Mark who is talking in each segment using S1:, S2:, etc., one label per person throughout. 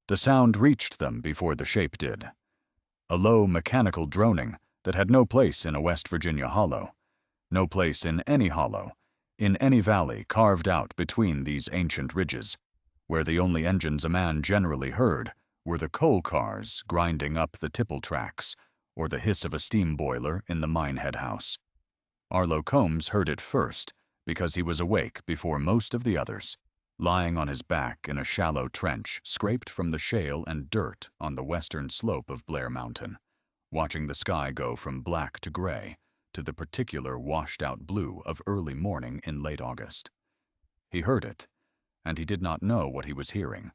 S1: The sound reached them before the shape did. A low mechanical droning that had no place in a West Virginia hollow, no place in any hollow, in any valley carved out between these ancient ridges, where the only engines a man generally heard were the coal cars grinding up the tipple tracks or the hiss of a steam boiler in the Minehead house. Arlo Combs heard it first because he was awake before most of the others, lying on his back in a shallow trench scraped from the shale and dirt on the western slope of Blair Mountain, watching the sky go from black to gray to the particular washed-out blue of early morning in late August. He heard it, and he did not know what he was hearing,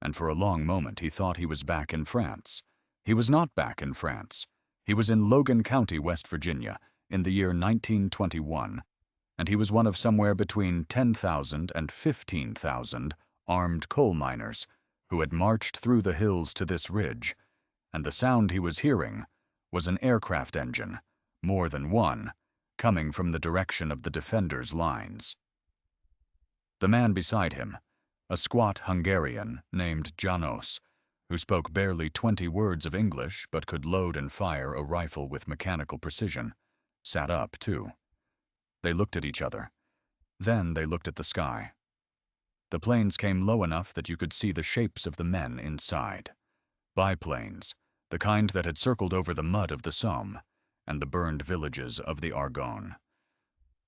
S1: and for a long moment he thought he was back in France. He was not back in France. He was in Logan County, West Virginia, in the year 1921, and he was one of somewhere between 10,000 and 15,000 armed coal miners who had marched through the hills to this ridge, and the sound he was hearing was an aircraft engine, more than one, coming from the direction of the defenders' lines. The man beside him, a squat Hungarian named Janos, who spoke barely 20 words of English but could load and fire a rifle with mechanical precision, sat up too. They looked at each other. Then they looked at the sky. The planes came low enough that you could see the shapes of the men inside. Biplanes, the kind that had circled over the mud of the Somme and the burned villages of the Argonne.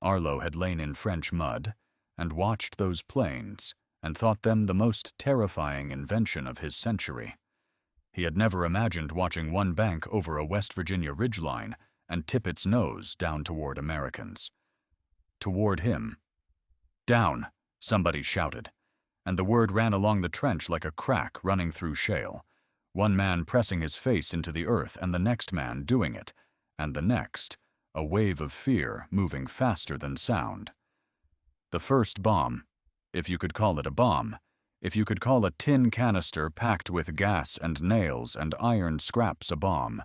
S1: Arlo had lain in French mud and watched those planes and thought them the most terrifying invention of his century. He had never imagined watching one bank over a West Virginia ridgeline and tip its nose down toward Americans. Toward him. "Down!" somebody shouted, and the word ran along the trench like a crack running through shale, one man pressing his face into the earth and the next man doing it, and the next, a wave of fear moving faster than sound. The first bomb, if you could call it a bomb, if you could call a tin canister packed with gas and nails and iron scraps a bomb,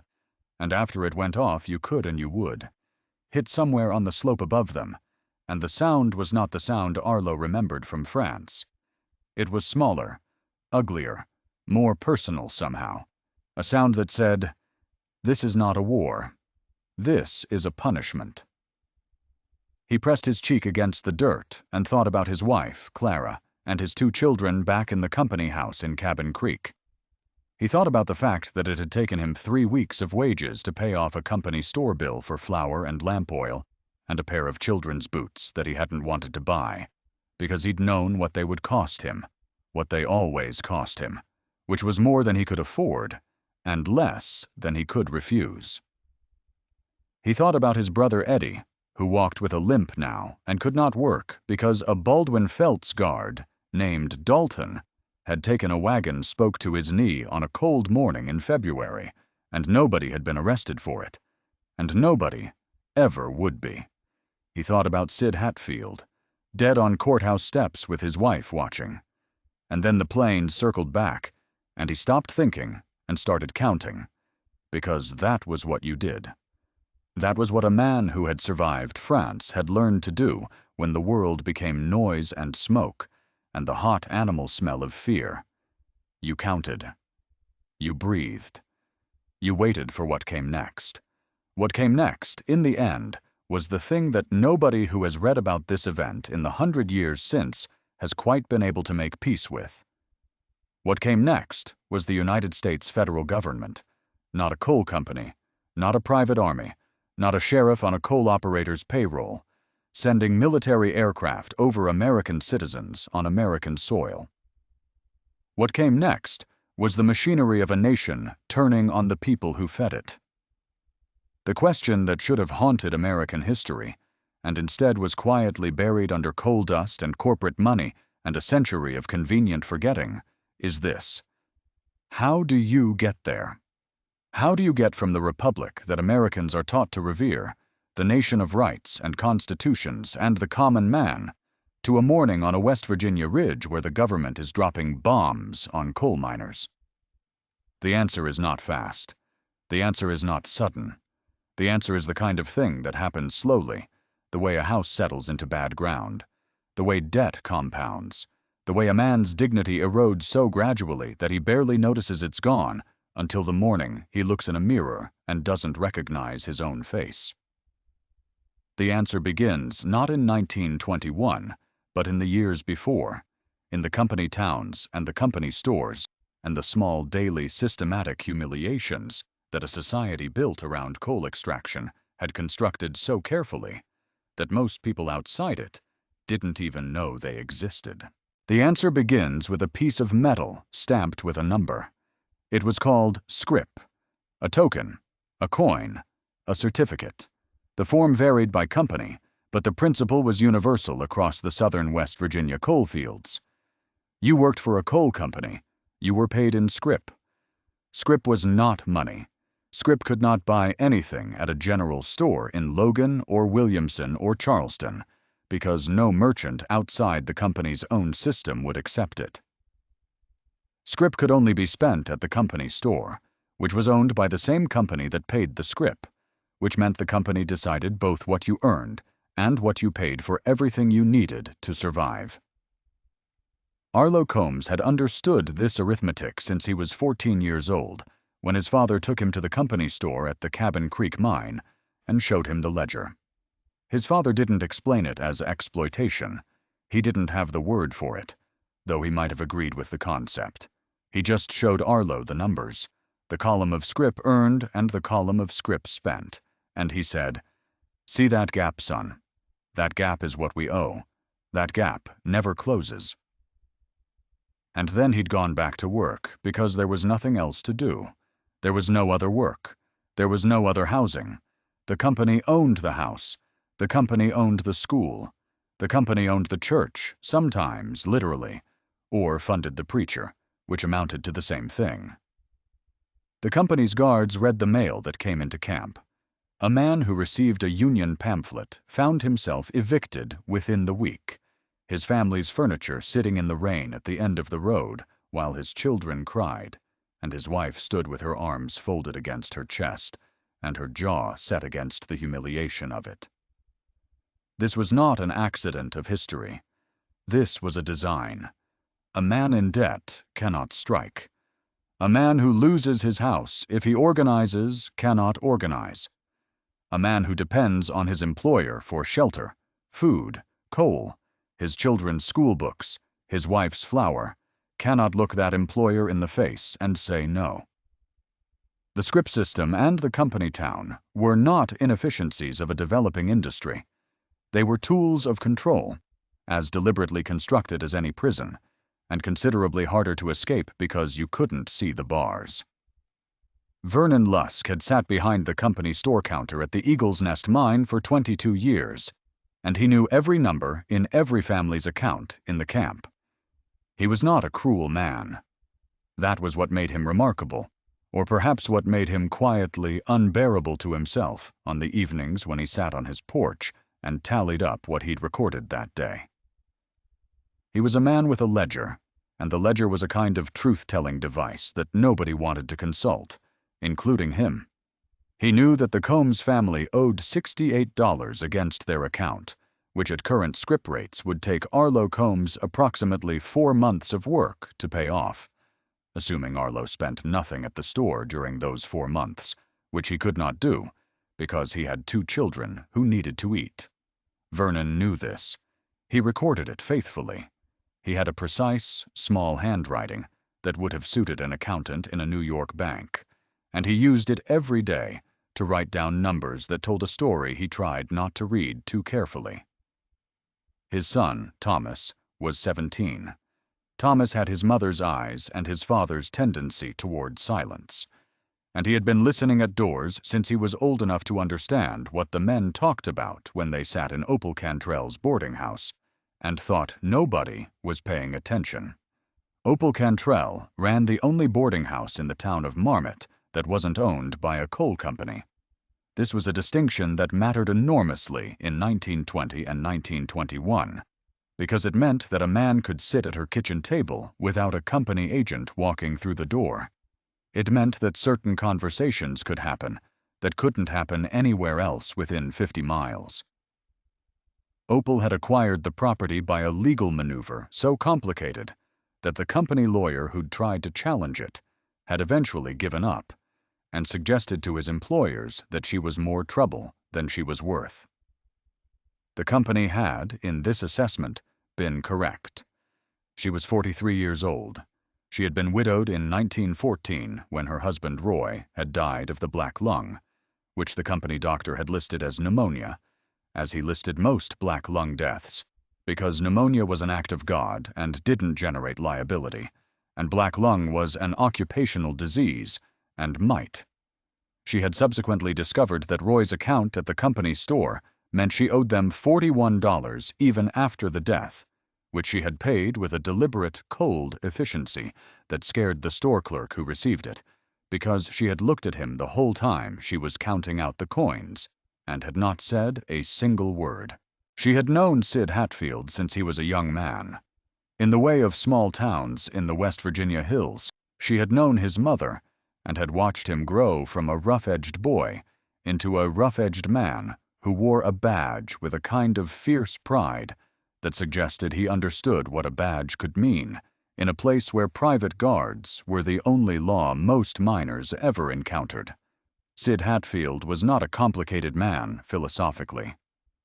S1: and after it went off you could and you would, hit somewhere on the slope above them, and the sound was not the sound Arlo remembered from France. It was smaller, uglier, more personal somehow, a sound that said, "This is not a war. This is a punishment." He pressed his cheek against the dirt and thought about his wife, Clara, and his 2 children back in the company house in Cabin Creek. He thought about the fact that it had taken him 3 weeks of wages to pay off a company store bill for flour and lamp oil and a pair of children's boots that he hadn't wanted to buy, because he'd known what they would cost him, what they always cost him, which was more than he could afford, and less than he could refuse. He thought about his brother Eddie, who walked with a limp now and could not work because a Baldwin Felts guard, named Dalton, had taken a wagon spoke to his knee on a cold morning in February, and nobody had been arrested for it, and nobody ever would be. He thought about Sid Hatfield, dead on courthouse steps with his wife watching. And then the plane circled back, and he stopped thinking and started counting, because that was what you did. That was what a man who had survived France had learned to do when the world became noise and smoke and the hot animal smell of fear. You counted. You breathed. You waited for what came next. What came next, in the end, was the thing that nobody who has read about this event in the 100 years since has quite been able to make peace with. What came next was the United States federal government, not a coal company, not a private army, not a sheriff on a coal operator's payroll, sending military aircraft over American citizens on American soil. What came next was the machinery of a nation turning on the people who fed it. The question that should have haunted American history, and instead was quietly buried under coal dust and corporate money and a century of convenient forgetting, is this: how do you get there? How do you get from the republic that Americans are taught to revere, the nation of rights and constitutions and the common man, to a morning on a West Virginia ridge where the government is dropping bombs on coal miners? The answer is not fast. The answer is not sudden. The answer is the kind of thing that happens slowly, the way a house settles into bad ground, the way debt compounds, the way a man's dignity erodes so gradually that he barely notices it's gone until the morning he looks in a mirror and doesn't recognize his own face. The answer begins not in 1921, but in the years before, in the company towns and the company stores, and the small daily systematic humiliations that a society built around coal extraction had constructed so carefully that most people outside it didn't even know they existed. The answer begins with a piece of metal stamped with a number. It was called scrip, a token, a coin, a certificate. The form varied by company, but the principle was universal across the southern West Virginia coal fields. You worked for a coal company. You were paid in scrip. Scrip was not money. Scrip could not buy anything at a general store in Logan or Williamson or Charleston, because no merchant outside the company's own system would accept it. Scrip could only be spent at the company store, which was owned by the same company that paid the scrip, which meant the company decided both what you earned and what you paid for everything you needed to survive. Arlo Combs had understood this arithmetic since he was 14 years old, when his father took him to the company store at the Cabin Creek mine and showed him the ledger. His father didn't explain it as exploitation. He didn't have the word for it, though he might have agreed with the concept. He just showed Arlo the numbers, the column of scrip earned and the column of scrip spent, and he said, "See that gap, son? That gap is what we owe. That gap never closes." And then he'd gone back to work because there was nothing else to do. There was no other work. There was no other housing. The company owned the house. The company owned the school. The company owned the church, sometimes literally, or funded the preacher, which amounted to the same thing. The company's guards read the mail that came into camp. A man who received a union pamphlet found himself evicted within the week, his family's furniture sitting in the rain at the end of the road while his children cried, and his wife stood with her arms folded against her chest and her jaw set against the humiliation of it. This was not an accident of history. This was a design. A man in debt cannot strike. A man who loses his house if he organizes cannot organize. A man who depends on his employer for shelter, food, coal, his children's school books, his wife's flour, cannot look that employer in the face and say no. The scrip system and the company town were not inefficiencies of a developing industry. They were tools of control, as deliberately constructed as any prison, and considerably harder to escape because you couldn't see the bars. Vernon Lusk had sat behind the company store counter at the Eagle's Nest mine for 22 years, and he knew every number in every family's account in the camp. He was not a cruel man. That was what made him remarkable, or perhaps what made him quietly unbearable to himself on the evenings when he sat on his porch and tallied up what he'd recorded that day. He was a man with a ledger, and the ledger was a kind of truth-telling device that nobody wanted to consult, including him. He knew that the Combs family owed $68 against their account, which at current scrip rates would take Arlo Combs approximately 4 months of work to pay off, assuming Arlo spent nothing at the store during those 4 months, which he could not do because he had 2 children who needed to eat. Vernon knew this. He recorded it faithfully. He had a precise, small handwriting that would have suited an accountant in a New York bank, and he used it every day to write down numbers that told a story he tried not to read too carefully. His son, Thomas, was 17. Thomas had his mother's eyes and his father's tendency toward silence, and he had been listening at doors since he was old enough to understand what the men talked about when they sat in Opal Cantrell's boarding house and thought nobody was paying attention. Opal Cantrell ran the only boarding house in the town of Marmot that wasn't owned by a coal company. This was a distinction that mattered enormously in 1920 and 1921, because it meant that a man could sit at her kitchen table without a company agent walking through the door. It meant that certain conversations could happen that couldn't happen anywhere else within 50 miles. Opal had acquired the property by a legal maneuver so complicated that the company lawyer who'd tried to challenge it had eventually given up and suggested to his employers that she was more trouble than she was worth. The company had, in this assessment, been correct. She was 43 years old. She had been widowed in 1914 when her husband Roy had died of the black lung, which the company doctor had listed as pneumonia, as he listed most black lung deaths, because pneumonia was an act of God and didn't generate liability, and black lung was an occupational disease and might. She had subsequently discovered that Roy's account at the company store meant she owed them $41 even after the death, which she had paid with a deliberate, cold efficiency that scared the store clerk who received it, because she had looked at him the whole time she was counting out the coins and had not said a single word. She had known Sid Hatfield since he was a young man. In the way of small towns in the West Virginia hills, she had known his mother and had watched him grow from a rough-edged boy into a rough-edged man who wore a badge with a kind of fierce pride that suggested he understood what a badge could mean in a place where private guards were the only law most minors ever encountered. Sid Hatfield was not a complicated man, philosophically.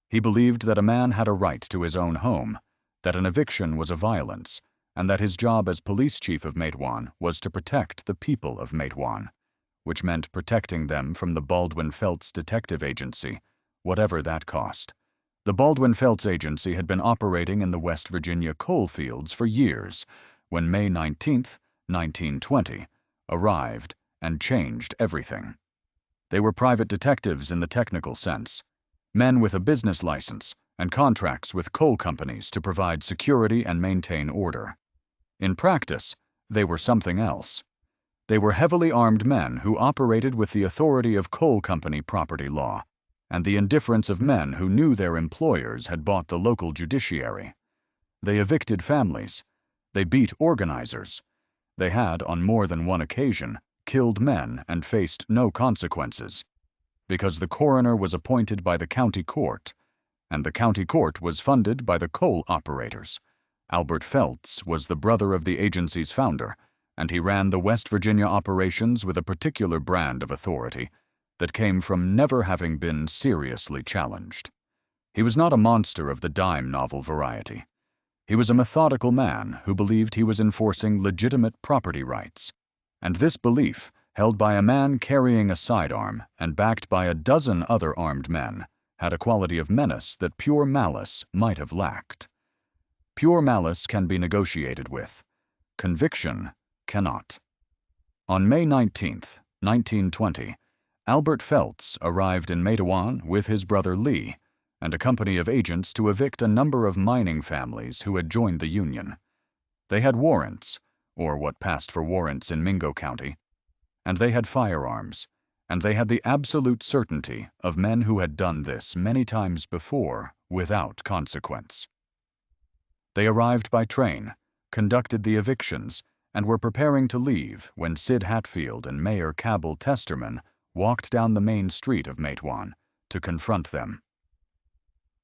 S1: He believed that a man had a right to his own home, that an eviction was a violence, and that his job as police chief of Matewan was to protect the people of Matewan, which meant protecting them from the Baldwin-Felts Detective Agency, whatever that cost. The Baldwin-Felts Agency had been operating in the West Virginia coal fields for years when May 19, 1920, arrived and changed everything. They were private detectives in the technical sense, men with a business license and contracts with coal companies to provide security and maintain order. In practice, they were something else. They were heavily armed men who operated with the authority of coal company property law and the indifference of men who knew their employers had bought the local judiciary. They evicted families. They beat organizers. They had, on more than one occasion, killed men and faced no consequences, because the coroner was appointed by the county court, and the county court was funded by the coal operators. Albert Felts was the brother of the agency's founder, and he ran the West Virginia operations with a particular brand of authority that came from never having been seriously challenged. He was not a monster of the dime novel variety. He was a methodical man who believed he was enforcing legitimate property rights, and this belief, held by a man carrying a sidearm and backed by a dozen other armed men, had a quality of menace that pure malice might have lacked. Pure malice can be negotiated with. Conviction cannot. On May 19, 1920, Albert Felts arrived in Matewan with his brother Lee and a company of agents to evict a number of mining families who had joined the Union. They had warrants, or what passed for warrants in Mingo County, and they had firearms, and they had the absolute certainty of men who had done this many times before without consequence. They arrived by train, conducted the evictions, and were preparing to leave when Sid Hatfield and Mayor Cabell Testerman walked down the main street of Matewan to confront them.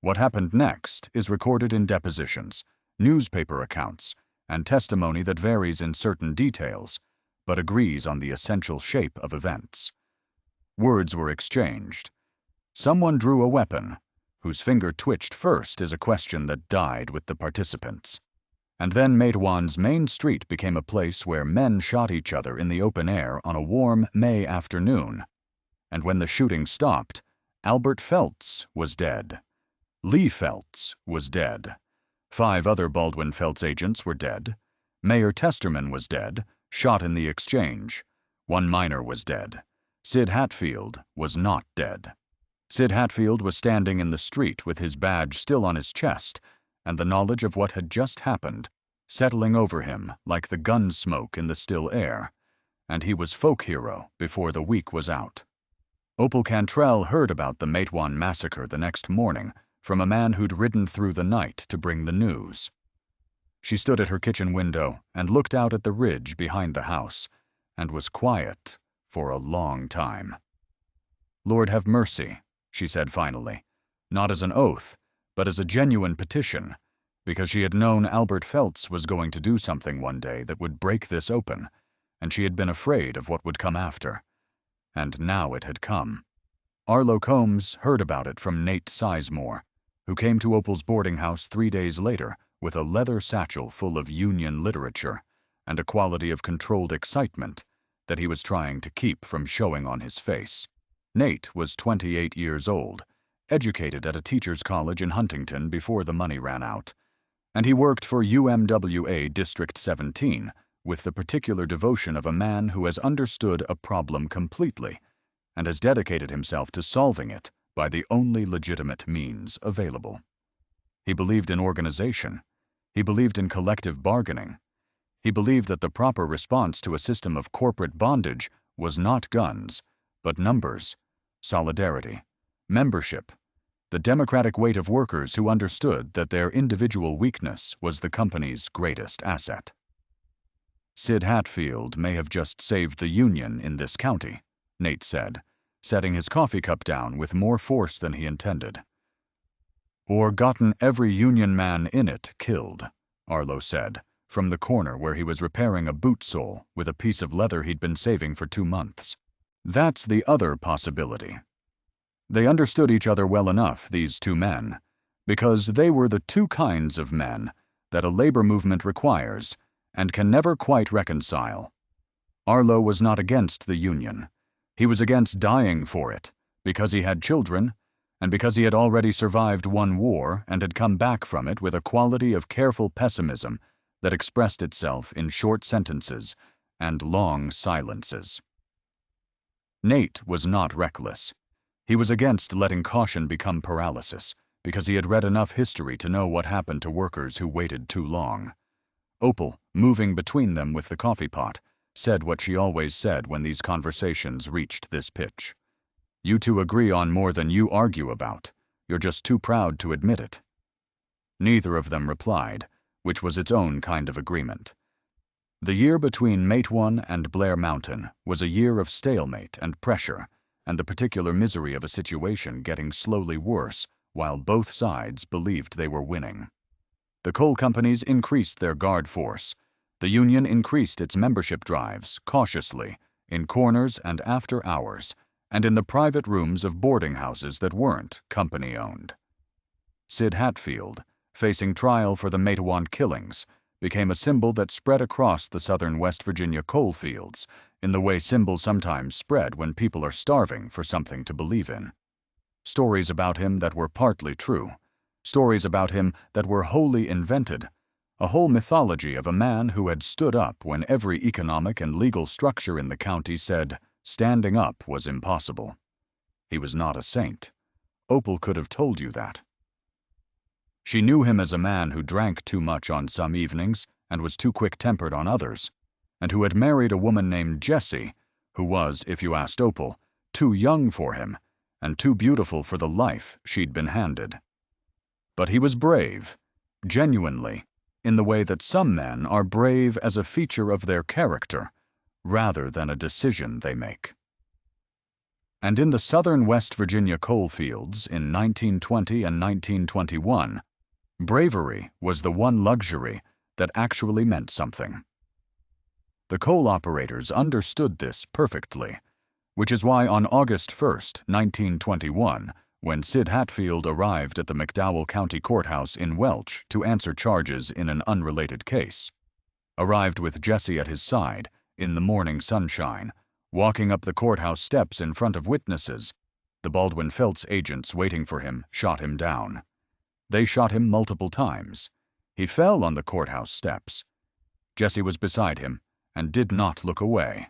S1: What happened next is recorded in depositions, newspaper accounts, and testimony that varies in certain details, but agrees on the essential shape of events. Words were exchanged. Someone drew a weapon. Whose finger twitched first is a question that died with the participants. And then Matewan's main street became a place where men shot each other in the open air on a warm May afternoon. And when the shooting stopped, Albert Felts was dead. Lee Felts was dead. 5 other Baldwin-Felts agents were dead. Mayor Testerman was dead, shot in the exchange. 1 miner was dead. Sid Hatfield was not dead. Sid Hatfield was standing in the street with his badge still on his chest, and the knowledge of what had just happened settling over him like the gun smoke in the still air, and he was folk hero before the week was out. Opal Cantrell heard about the Matewan massacre the next morning from a man who'd ridden through the night to bring the news. She stood at her kitchen window and looked out at the ridge behind the house, and was quiet for a long time. "Lord have mercy," she said finally, not as an oath, but as a genuine petition, because she had known Albert Feltz was going to do something one day that would break this open, and she had been afraid of what would come after. And now it had come. Arlo Combs heard about it from Nate Sizemore, who came to Opal's boarding house 3 days later with a leather satchel full of Union literature and a quality of controlled excitement that he was trying to keep from showing on his face. Nate was 28 years old, educated at a teacher's college in Huntington before the money ran out, and he worked for UMWA District 17 with the particular devotion of a man who has understood a problem completely and has dedicated himself to solving it by the only legitimate means available. He believed in organization. He believed in collective bargaining. He believed that the proper response to a system of corporate bondage was not guns, but numbers, solidarity, membership, the democratic weight of workers who understood that their individual weakness was the company's greatest asset. Sid Hatfield may have just saved the Union in this county, Nate said, setting his coffee cup down with more force than he intended. Or gotten every Union man in it killed, Arlo said, from the corner where he was repairing a boot sole with a piece of leather he'd been saving for 2 months. That's the other possibility. They understood each other well enough, these two men, because they were the two kinds of men that a labor movement requires and can never quite reconcile. Arlo was not against the Union. He was against dying for it, because he had children, and because he had already survived one war and had come back from it with a quality of careful pessimism that expressed itself in short sentences and long silences. Nate was not reckless. He was against letting caution become paralysis, because he had read enough history to know what happened to workers who waited too long. Opal, moving between them with the coffee pot, said what she always said when these conversations reached this pitch. You two agree on more than you argue about. You're just too proud to admit it. Neither of them replied, which was its own kind of agreement. The year between Matewan and Blair Mountain was a year of stalemate and pressure, and the particular misery of a situation getting slowly worse while both sides believed they were winning. The coal companies increased their guard force. The union increased its membership drives, cautiously, in corners and after hours, and in the private rooms of boarding houses that weren't company-owned. Sid Hatfield, facing trial for the Matewan killings, became a symbol that spread across the southern West Virginia coal fields in the way symbols sometimes spread when people are starving for something to believe in. Stories about him that were partly true, stories about him that were wholly invented, a whole mythology of a man who had stood up when every economic and legal structure in the county said standing up was impossible. He was not a saint. Opal could have told you that. She knew him as a man who drank too much on some evenings and was too quick-tempered on others, and who had married a woman named Jessie, who was, if you asked Opal, too young for him and too beautiful for the life she'd been handed. But he was brave, genuinely, in the way that some men are brave as a feature of their character, rather than a decision they make. And in the southern West Virginia coal fields in 1920 and 1921, bravery was the one luxury that actually meant something. The coal operators understood this perfectly, which is why on August 1, 1921, when Sid Hatfield arrived at the McDowell County Courthouse in Welch to answer charges in an unrelated case, arrived with Jessie at his side, in the morning sunshine, walking up the courthouse steps in front of witnesses, the Baldwin Feltz agents waiting for him shot him down. They shot him multiple times. He fell on the courthouse steps. Jessie was beside him and did not look away.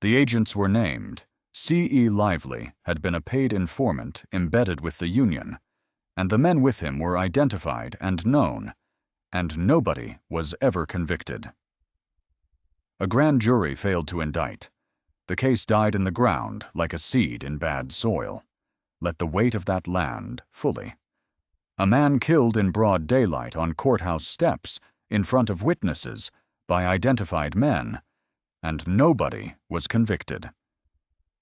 S1: The agents were named. C.E. Lively had been a paid informant embedded with the Union, and the men with him were identified and known, and nobody was ever convicted. A grand jury failed to indict. The case died in the ground like a seed in bad soil. Let the weight of that land fully. A man killed in broad daylight on courthouse steps in front of witnesses by identified men, and nobody was convicted.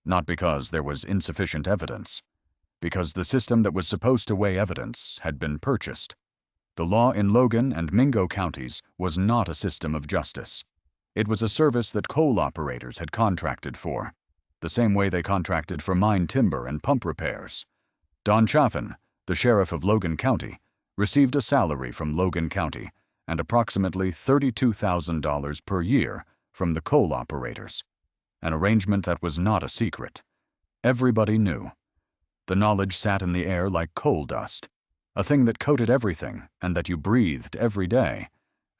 S1: Not because there was insufficient evidence. because the system that was supposed to weigh evidence had been purchased. The law in Logan and Mingo counties was not a system of justice. It was a service that coal operators had contracted for, the same way they contracted for mine timber and pump repairs. Don Chaffin, the sheriff of Logan County, received a salary from Logan County and approximately $32,000 per year from the coal operators, an arrangement that was not a secret. Everybody knew. The knowledge sat in the air like coal dust, a thing that coated everything and that you breathed every day,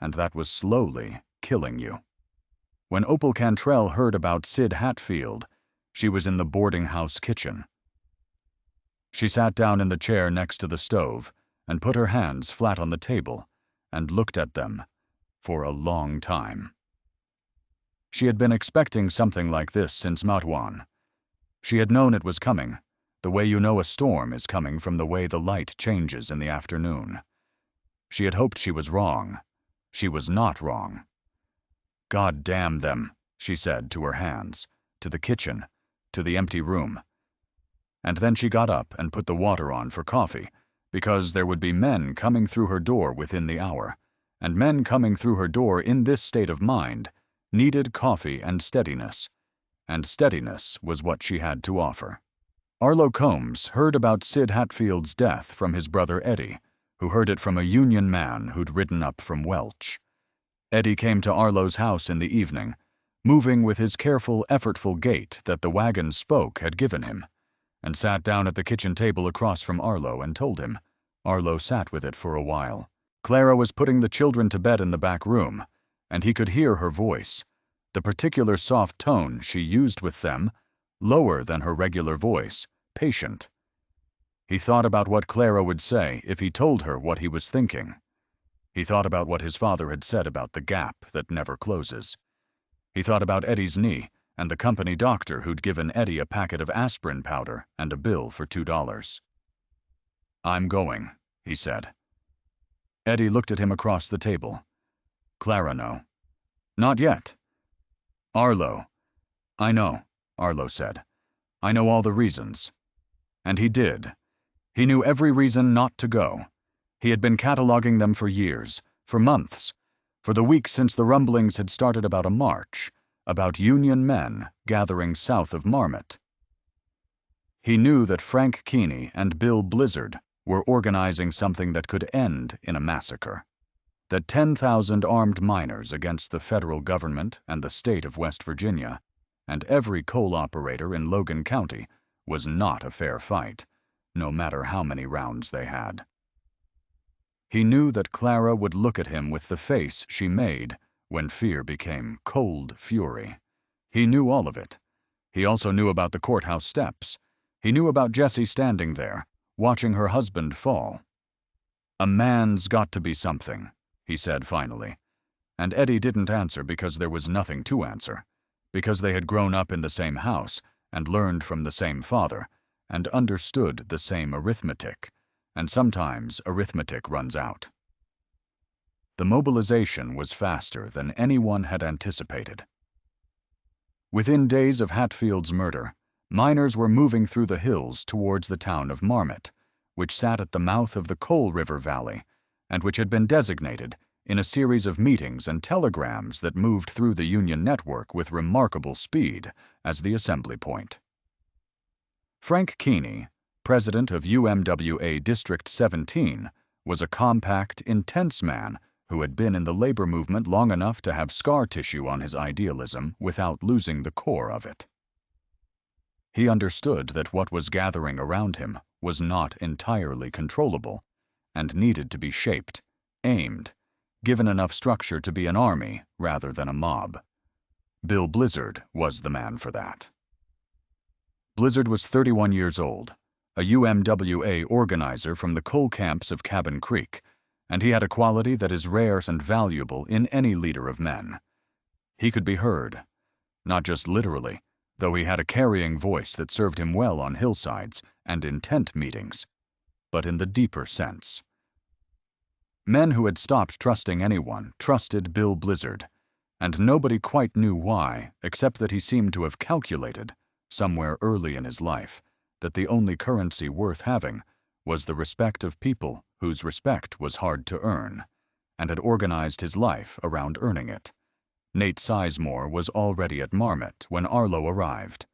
S1: and that was slowly killing you. When Opal Cantrell heard about Sid Hatfield, she was in the boarding house kitchen. She sat down in the chair next to the stove and put her hands flat on the table and looked at them for a long time. She had been expecting something like this since Matwan. She had known it was coming, the way you know a storm is coming from the way the light changes in the afternoon. She had hoped she was wrong. She was not wrong. God damn them, she said to her hands, to the kitchen, to the empty room. And then she got up and put the water on for coffee, because there would be men coming through her door within the hour, and men coming through her door in this state of mind needed coffee and steadiness was what she had to offer. Arlo Combs heard about Sid Hatfield's death from his brother Eddie, who heard it from a union man who'd ridden up from Welch. Eddie came to Arlo's house in the evening, moving with his careful, effortful gait that the wagon spoke had given him, and sat down at the kitchen table across from Arlo and told him. Arlo sat with it for a while. Clara was putting the children to bed in the back room, and he could hear her voice, the particular soft tone she used with them, lower than her regular voice, patient. He thought about what Clara would say if he told her what he was thinking. He thought about what his father had said about the gap that never closes. He thought about Eddie's knee and the company doctor who'd given Eddie a packet of aspirin powder and a bill for $2. "I'm going," he said. Eddie looked at him across the table. "Clara, no." "Not yet." "Arlo." "I know," Arlo said. "I know all the reasons." And he did. He knew every reason not to go. He had been cataloging them for years, for months, for the weeks since the rumblings had started about a march, about Union men gathering south of Marmot. He knew that Frank Keeney and Bill Blizzard were organizing something that could end in a massacre, that 10,000 armed miners against the federal government and the state of West Virginia, and every coal operator in Logan County, was not a fair fight, no matter how many rounds they had. He knew that Clara would look at him with the face she made when fear became cold fury. He knew all of it. He also knew about the courthouse steps. He knew about Jessie standing there, watching her husband fall. "A man's got to be something," he said finally. And Eddie didn't answer because there was nothing to answer, because they had grown up in the same house and learned from the same father and understood the same arithmetic, and sometimes arithmetic runs out. The mobilization was faster than anyone had anticipated. Within days of Hatfield's murder, miners were moving through the hills towards the town of Marmot, which sat at the mouth of the Coal River Valley, and which had been designated, in a series of meetings and telegrams that moved through the Union network with remarkable speed, as the assembly point. Frank Keeney, president of UMWA District 17, was a compact, intense man who had been in the labor movement long enough to have scar tissue on his idealism without losing the core of it. He understood that what was gathering around him was not entirely controllable and needed to be shaped, aimed, given enough structure to be an army rather than a mob. Bill Blizzard was the man for that. Blizzard was 31 years old, a UMWA organizer from the coal camps of Cabin Creek, and he had a quality that is rare and valuable in any leader of men. He could be heard, not just literally, though he had a carrying voice that served him well on hillsides and in tent meetings, but in the deeper sense. Men who had stopped trusting anyone trusted Bill Blizzard, and nobody quite knew why, except that he seemed to have calculated, somewhere early in his life, that the only currency worth having was the respect of people whose respect was hard to earn, and had organized his life around earning it. Nate Sizemore was already at Marmot when Arlo arrived.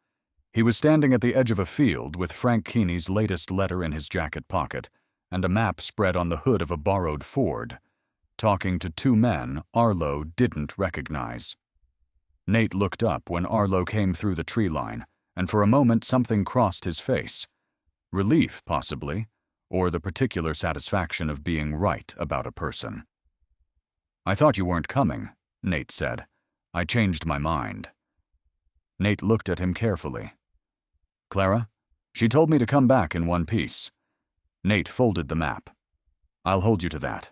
S1: He was standing at the edge of a field with Frank Keeney's latest letter in his jacket pocket and a map spread on the hood of a borrowed Ford, talking to two men Arlo didn't recognize. Nate looked up when Arlo came through the tree line, and for a moment something crossed his face. Relief, possibly, or the particular satisfaction of being right about a person. "I thought you weren't coming," Nate said. "I changed my mind." Nate looked at him carefully. "Clara? She told me to come back in one piece." Nate folded the map. "I'll hold you to that."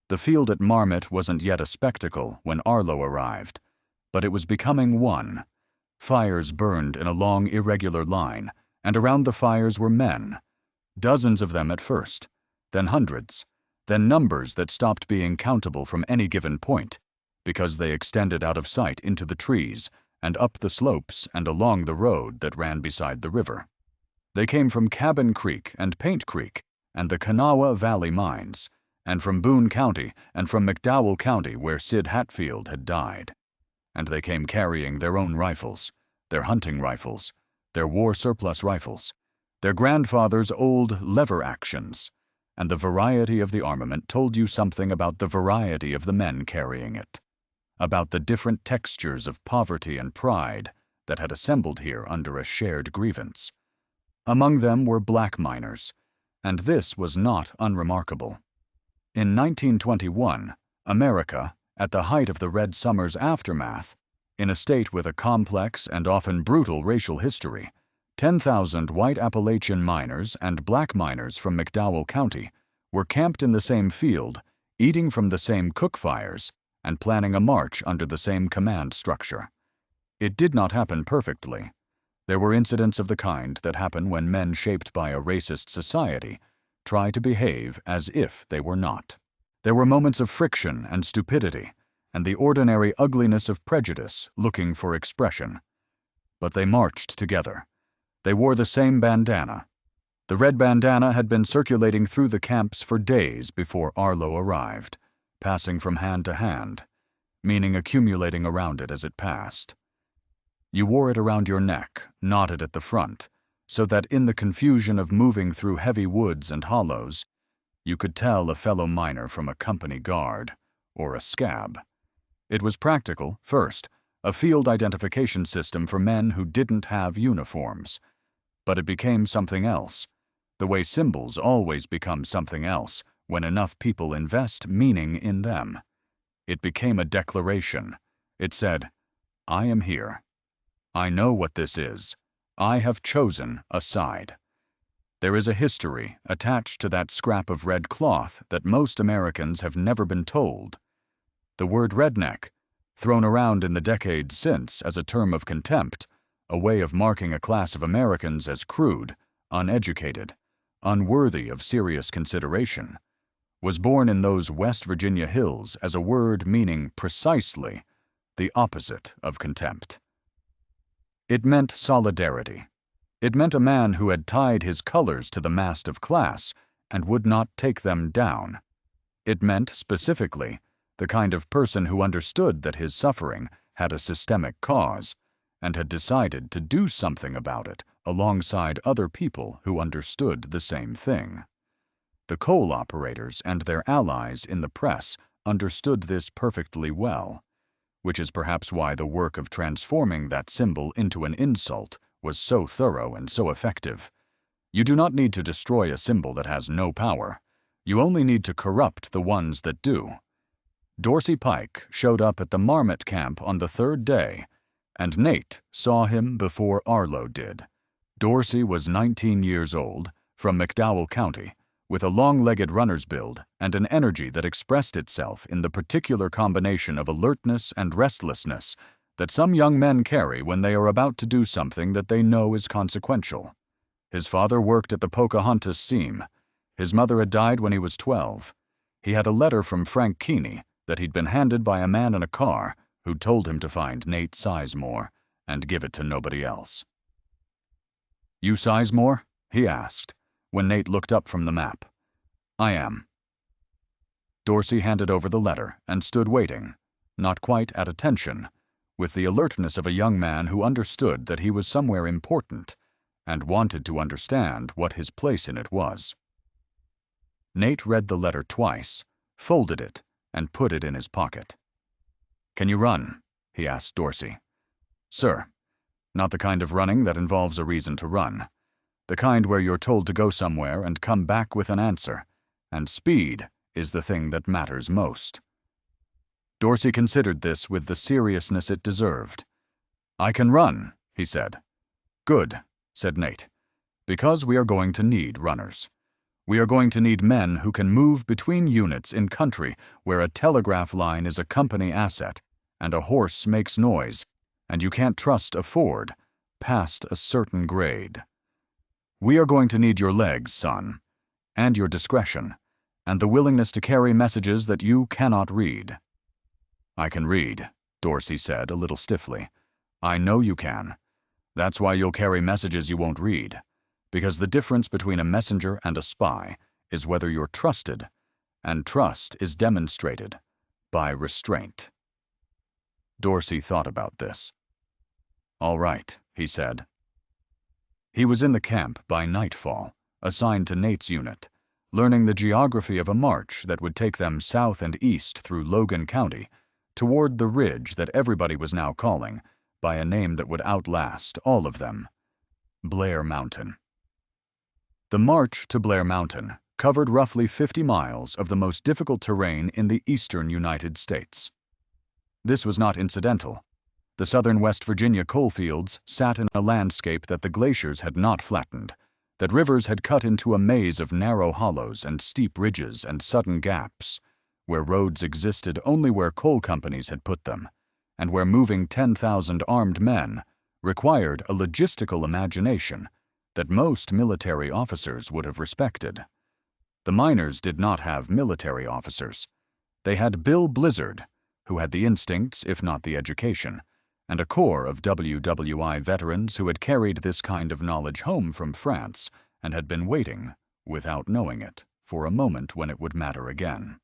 S1: The field at Marmot wasn't yet a spectacle when Arlo arrived, but it was becoming one. Fires burned in a long, irregular line, and around the fires were men. Dozens of them at first, then hundreds, then numbers that stopped being countable from any given point, because they extended out of sight into the trees and up the slopes and along the road that ran beside the river. They came from Cabin Creek and Paint Creek and the Kanawha Valley mines, and from Boone County and from McDowell County where Sid Hatfield had died. And they came carrying their own rifles, their hunting rifles, their war surplus rifles, their grandfathers' old lever actions, and the variety of the armament told you something about the variety of the men carrying it, about the different textures of poverty and pride that had assembled here under a shared grievance. Among them were black miners, and this was not unremarkable. In 1921, America, at the height of the Red Summer's aftermath, in a state with a complex and often brutal racial history, 10,000 white Appalachian miners and black miners from McDowell County were camped in the same field, eating from the same cook fires, and planning a march under the same command structure. It did not happen perfectly. There were incidents of the kind that happen when men shaped by a racist society try to behave as if they were not. There were moments of friction and stupidity, and the ordinary ugliness of prejudice looking for expression. But they marched together. They wore the same bandana. The red bandana had been circulating through the camps for days before Arlo arrived, passing from hand to hand, meaning accumulating around it as it passed. You wore it around your neck, knotted at the front, so that in the confusion of moving through heavy woods and hollows, you could tell a fellow miner from a company guard, or a scab. It was practical, first, a field identification system for men who didn't have uniforms. But it became something else, the way symbols always become something else when enough people invest meaning in them. It became a declaration. It said, "I am here. I know what this is. I have chosen a side." There is a history attached to that scrap of red cloth that most Americans have never been told. The word redneck, thrown around in the decades since as a term of contempt, a way of marking a class of Americans as crude, uneducated, unworthy of serious consideration, was born in those West Virginia hills as a word meaning precisely the opposite of contempt. It meant solidarity. It meant a man who had tied his colors to the mast of class and would not take them down. It meant, specifically, the kind of person who understood that his suffering had a systemic cause and had decided to do something about it alongside other people who understood the same thing. The coal operators and their allies in the press understood this perfectly well, which is perhaps why the work of transforming that symbol into an insult was so thorough and so effective. You do not need to destroy a symbol that has no power. You only need to corrupt the ones that do. Dorsey Pike showed up at the Marmot camp on the third day, and Nate saw him before Arlo did. Dorsey was 19 years old, from McDowell County, with a long-legged runner's build and an energy that expressed itself in the particular combination of alertness and restlessness that some young men carry when they are about to do something that they know is consequential. His father worked at the Pocahontas seam. His mother had died when he was 12. He had a letter from Frank Keeney that he'd been handed by a man in a car who told him to find Nate Sizemore and give it to nobody else. "You Sizemore?" he asked, when Nate looked up from the map. "I am." Dorsey handed over the letter and stood waiting, not quite at attention, with the alertness of a young man who understood that he was somewhere important and wanted to understand what his place in it was. Nate read the letter twice, folded it, and put it in his pocket. "Can you run?" he asked Dorsey. "Sir. Not the kind of running that involves a reason to run. The kind where you're told to go somewhere and come back with an answer, and speed is the thing that matters most." Dorsey considered this with the seriousness it deserved. "I can run," he said. "Good," said Nate, "because we are going to need runners. We are going to need men who can move between units in country where a telegraph line is a company asset and a horse makes noise, and you can't trust a Ford past a certain grade. We are going to need your legs, son, and your discretion, and the willingness to carry messages that you cannot read." "I can read," Dorsey said a little stiffly. "I know you can. That's why you'll carry messages you won't read, because the difference between a messenger and a spy is whether you're trusted, and trust is demonstrated by restraint." Dorsey thought about this. "All right," he said. He was in the camp by nightfall, assigned to Nate's unit, learning the geography of a march that would take them south and east through Logan County, toward the ridge that everybody was now calling, by a name that would outlast all of them: Blair Mountain. The march to Blair Mountain covered roughly 50 miles of the most difficult terrain in the eastern United States. This was not incidental. The southern West Virginia coalfields sat in a landscape that the glaciers had not flattened, that rivers had cut into a maze of narrow hollows and steep ridges and sudden gaps, where roads existed only where coal companies had put them, and where moving 10,000 armed men required a logistical imagination that most military officers would have respected. The miners did not have military officers. They had Bill Blizzard, who had the instincts if not the education, and a corps of WWI veterans who had carried this kind of knowledge home from France and had been waiting, without knowing it, for a moment when it would matter again.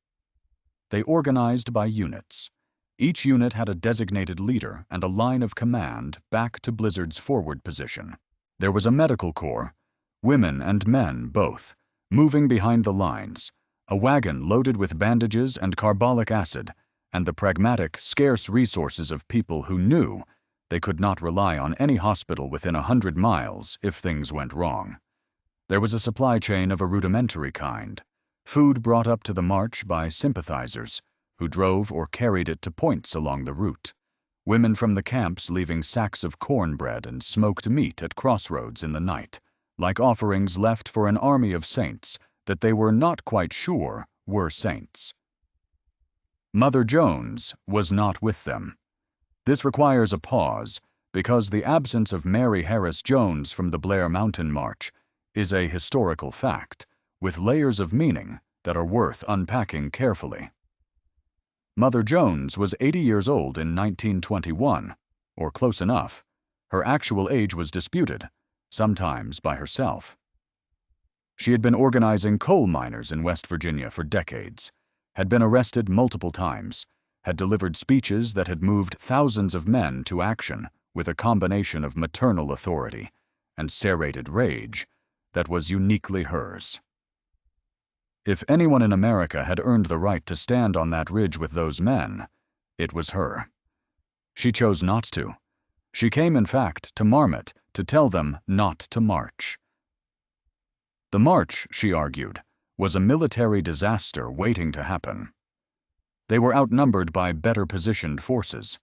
S1: They organized by units. Each unit had a designated leader and a line of command back to Blizzard's forward position. There was a medical corps, women and men both, moving behind the lines, a wagon loaded with bandages and carbolic acid, and the pragmatic, scarce resources of people who knew they could not rely on any hospital within 100 miles if things went wrong. There was a supply chain of a rudimentary kind, food brought up to the march by sympathizers, who drove or carried it to points along the route, women from the camps leaving sacks of cornbread and smoked meat at crossroads in the night, like offerings left for an army of saints that they were not quite sure were saints. Mother Jones was not with them. This requires a pause, because the absence of Mary Harris Jones from the Blair Mountain March is a historical fact, with layers of meaning that are worth unpacking carefully. Mother Jones was 80 years old in 1921, or close enough. Her actual age was disputed, sometimes by herself. She had been organizing coal miners in West Virginia for decades, had been arrested multiple times, had delivered speeches that had moved thousands of men to action with a combination of maternal authority and serrated rage that was uniquely hers. If anyone in America had earned the right to stand on that ridge with those men, it was her. She chose not to. She came, in fact, to Marmot to tell them not to march. The march, she argued, was a military disaster waiting to happen. They were outnumbered by better-positioned forces.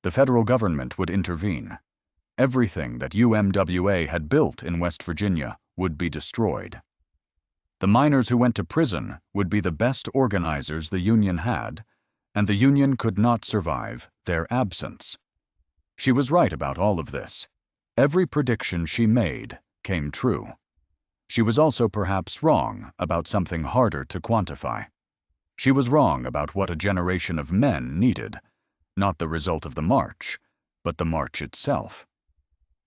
S1: The federal government would intervene. Everything that UMWA had built in West Virginia would be destroyed. The miners who went to prison would be the best organizers the Union had, and the Union could not survive their absence. She was right about all of this. Every prediction she made came true. She was also perhaps wrong about something harder to quantify. She was wrong about what a generation of men needed, not the result of the march, but the march itself.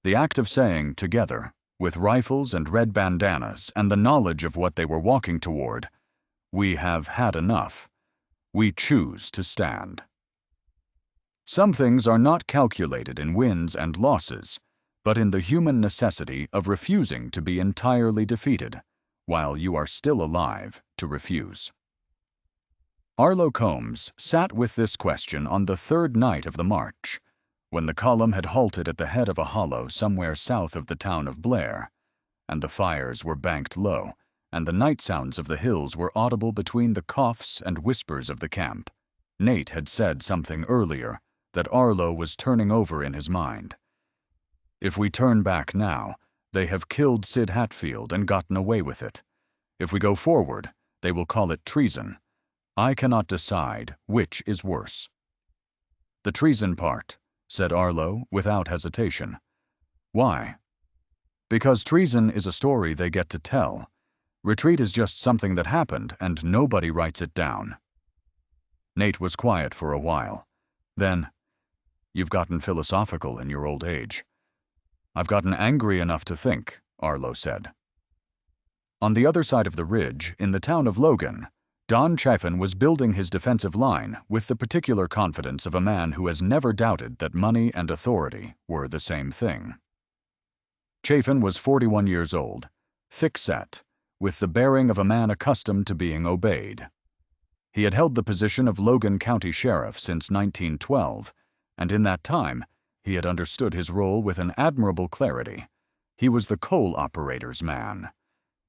S1: The act of saying, together, with rifles and red bandanas and the knowledge of what they were walking toward, we have had enough. We choose to stand. Some things are not calculated in wins and losses, but in the human necessity of refusing to be entirely defeated, while you are still alive to refuse. Arlo Combs sat with this question on the third night of the march, when the column had halted at the head of a hollow somewhere south of the town of Blair, and the fires were banked low, and the night sounds of the hills were audible between the coughs and whispers of the camp. Nate had said something earlier that Arlo was turning over in his mind. If we turn back now, they have killed Sid Hatfield and gotten away with it. If we go forward, they will call it treason. I cannot decide which is worse. The treason part, said Arlo without hesitation. Why? Because treason is a story they get to tell. Retreat is just something that happened and nobody writes it down. Nate was quiet for a while. Then, you've gotten philosophical in your old age. I've gotten angry enough to think, Arlo said. On the other side of the ridge, in the town of Logan, Don Chafin was building his defensive line with the particular confidence of a man who has never doubted that money and authority were the same thing. Chafin was 41 years old, thick-set, with the bearing of a man accustomed to being obeyed. He had held the position of Logan County Sheriff since 1912, and in that time he had understood his role with an admirable clarity. He was the coal operator's man.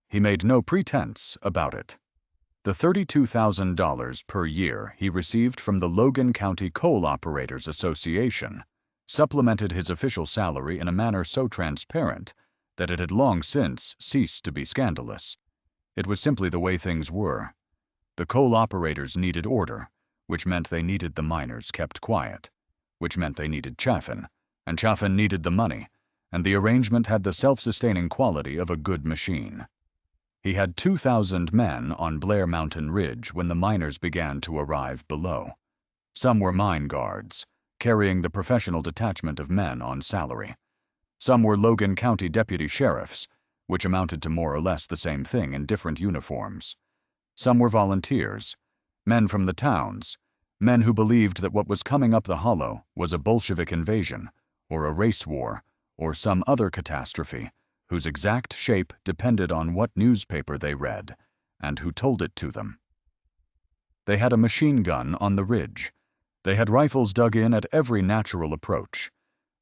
S1: He made no pretense about it. The $32,000 per year he received from the Logan County Coal Operators Association supplemented his official salary in a manner so transparent that it had long since ceased to be scandalous. It was simply the way things were. The coal operators needed order, which meant they needed the miners kept quiet, which meant they needed Chafin, and Chafin needed the money, and the arrangement had the self-sustaining quality of a good machine. He had 2,000 men on Blair Mountain Ridge when the miners began to arrive below. Some were mine guards, carrying the professional detachment of men on salary. Some were Logan County deputy sheriffs, which amounted to more or less the same thing in different uniforms. Some were volunteers, men from the towns, men who believed that what was coming up the hollow was a Bolshevik invasion, or a race war, or some other catastrophe, whose exact shape depended on what newspaper they read, and who told it to them. They had a machine gun on the ridge. They had rifles dug in at every natural approach.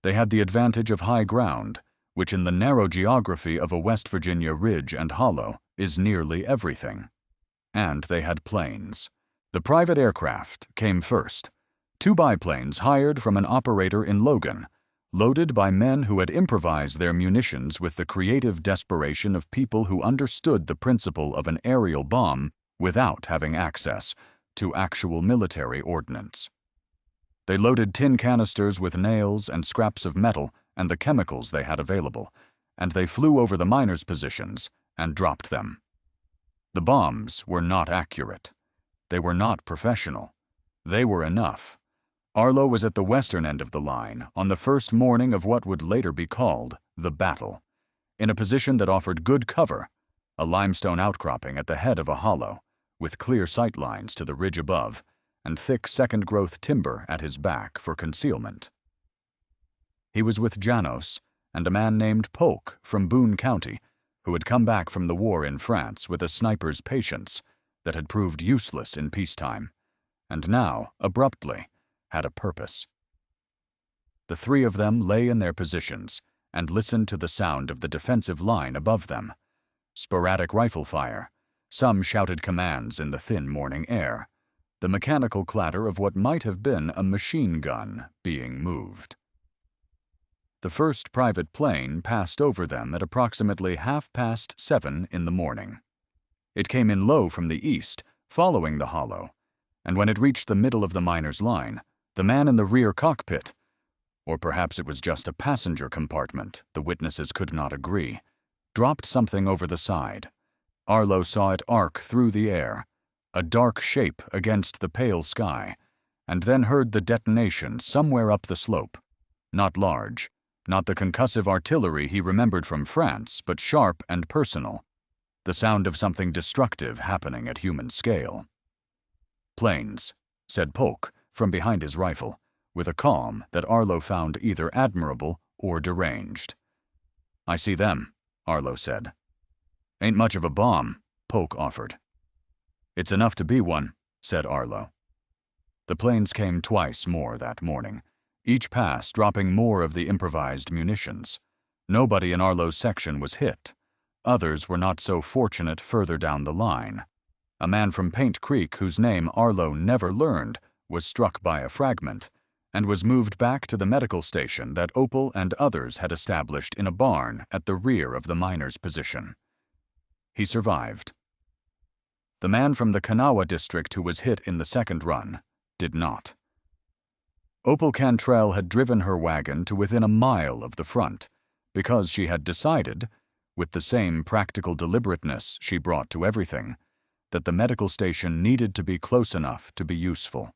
S1: They had the advantage of high ground, which in the narrow geography of a West Virginia ridge and hollow is nearly everything. And they had planes. The private aircraft came first. 2 biplanes hired from an operator in Logan, loaded by men who had improvised their munitions with the creative desperation of people who understood the principle of an aerial bomb without having access to actual military ordnance. They loaded tin canisters with nails and scraps of metal and the chemicals they had available, and they flew over the miners' positions and dropped them. The bombs were not accurate. They were not professional. They were enough. Arlo was at the western end of the line on the first morning of what would later be called the battle, in a position that offered good cover, a limestone outcropping at the head of a hollow, with clear sight lines to the ridge above, and thick second-growth timber at his back for concealment. He was with Janos and a man named Polk from Boone County, who had come back from the war in France with a sniper's patience that had proved useless in peacetime, and now, abruptly, had a purpose. The 3 of them lay in their positions and listened to the sound of the defensive line above them. Sporadic rifle fire. Some shouted commands in the thin morning air. The mechanical clatter of what might have been a machine gun being moved. The first private plane passed over them at approximately 7:30 in the morning. It came in low from the east, following the hollow, and when it reached the middle of the miners' line, the man in the rear cockpit, or perhaps it was just a passenger compartment, the witnesses could not agree, dropped something over the side. Arlo saw it arc through the air, a dark shape against the pale sky, and then heard the detonation somewhere up the slope. Not large, Not the concussive artillery he remembered from France, but sharp and personal. The sound of something destructive happening at human scale. "Planes," said Polk from behind his rifle, with a calm that Arlo found either admirable or deranged. "I see them," Arlo said. "Ain't much of a bomb," Polk offered. "It's enough to be one," said Arlo. The planes came twice more that morning, each pass dropping more of the improvised munitions. Nobody in Arlo's section was hit. Others were not so fortunate further down the line. A man from Paint Creek, whose name Arlo never learned, was struck by a fragment, and was moved back to the medical station that Opal and others had established in a barn at the rear of the miners' position. He survived. The man from the Kanawha district who was hit in the second run did not. Opal Cantrell had driven her wagon to within a mile of the front, because she had decided, with the same practical deliberateness she brought to everything, that the medical station needed to be close enough to be useful.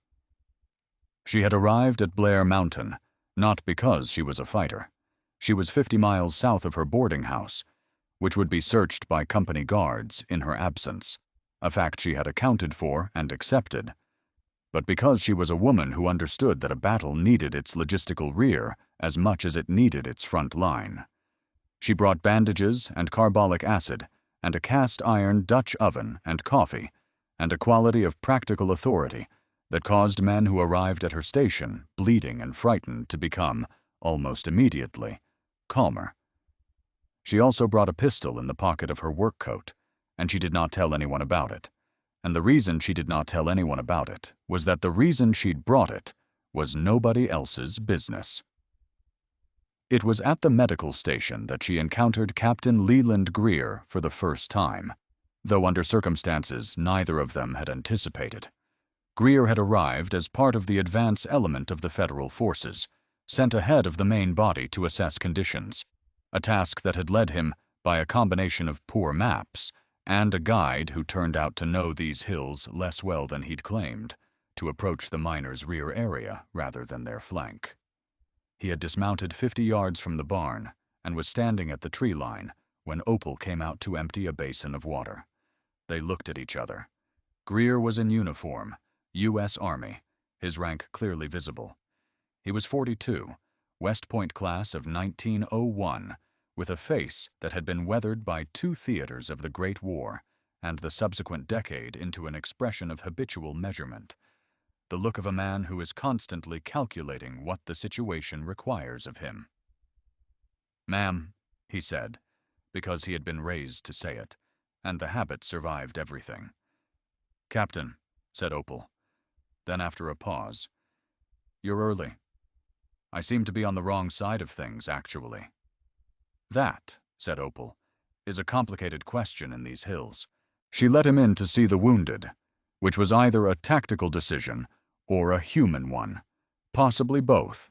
S1: She had arrived at Blair Mountain, not because she was a fighter. She was 50 miles south of her boarding house, which would be searched by company guards in her absence, a fact she had accounted for and accepted, but because she was a woman who understood that a battle needed its logistical rear as much as it needed its front line. She brought bandages and carbolic acid and a cast-iron Dutch oven and coffee, and a quality of practical authority that caused men who arrived at her station, bleeding and frightened, to become, almost immediately, calmer. She also brought a pistol in the pocket of her work coat, and she did not tell anyone about it. And the reason she did not tell anyone about it was that the reason she'd brought it was nobody else's business. It was at the medical station that she encountered Captain Leland Greer for the first time, though under circumstances neither of them had anticipated. Greer had arrived as part of the advance element of the federal forces, sent ahead of the main body to assess conditions, a task that had led him, by a combination of poor maps and a guide who turned out to know these hills less well than he'd claimed, to approach the miners' rear area rather than their flank. He had dismounted 50 yards from the barn and was standing at the tree line when Opal came out to empty a basin of water. They looked at each other. Greer was in uniform, U.S. Army, his rank clearly visible. He was 42, West Point class of 1901, with a face that had been weathered by 2 theaters of the Great War and the subsequent decade into an expression of habitual measurement, the look of a man who is constantly calculating what the situation requires of him. "Ma'am," he said, because he had been raised to say it, and the habit survived everything. "Captain," said Opal. Then after a pause, "You're early. I seem to be on the wrong side of things, actually." "That," said Opal, "is a complicated question in these hills." She let him in to see the wounded, which was either a tactical decision or a human one, possibly both,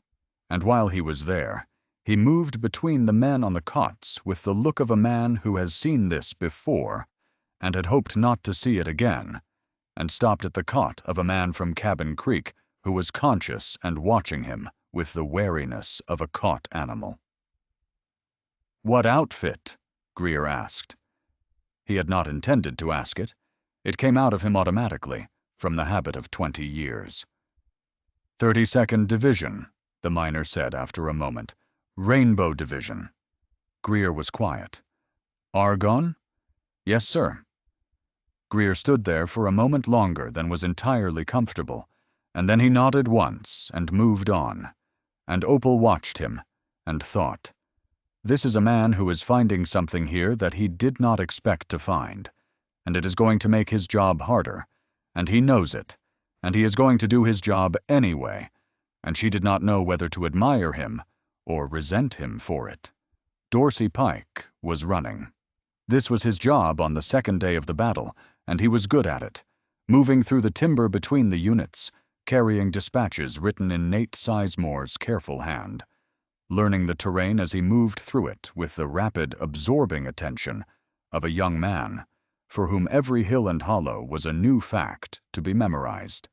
S1: and while he was there, he moved between the men on the cots with the look of a man who has seen this before and had hoped not to see it again, and stopped at the cot of a man from Cabin Creek who was conscious and watching him with the wariness of a caught animal. "What outfit?" Greer asked. He had not intended to ask it. It came out of him automatically, from the habit of 20 years. 32nd Division, the miner said after a moment. Rainbow Division. Greer was quiet. "Argonne?" "Yes, sir." Greer stood there for a moment longer than was entirely comfortable, and then he nodded once and moved on, and Opal watched him and thought, "This is a man who is finding something here that he did not expect to find, and it is going to make his job harder, and he knows it, and he is going to do his job anyway, and she did not know whether to admire him or resent him for it." Dorsey Pike was running. This was his job on the second day of the battle, and he was good at it, moving through the timber between the units, carrying dispatches written in Nate Sizemore's careful hand, learning the terrain as he moved through it with the rapid, absorbing attention of a young man for whom every hill and hollow was a new fact to be memorized.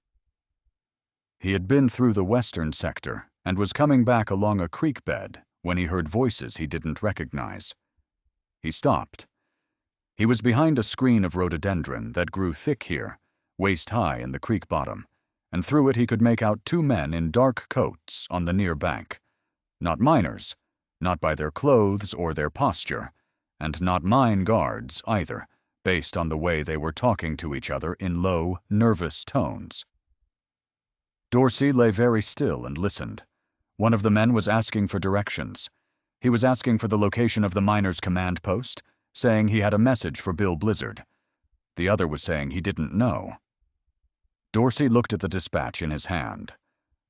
S1: He had been through the western sector and was coming back along a creek bed when he heard voices he didn't recognize. He stopped. He was behind a screen of rhododendron that grew thick here, waist-high in the creek bottom, and through it he could make out two men in dark coats on the near bank. Not miners, not by their clothes or their posture, and not mine guards either, based on the way they were talking to each other in low, nervous tones. Dorsey lay very still and listened. One of the men was asking for directions. He was asking for the location of the miners' command post, saying he had a message for Bill Blizzard. The other was saying he didn't know. Dorsey looked at the dispatch in his hand,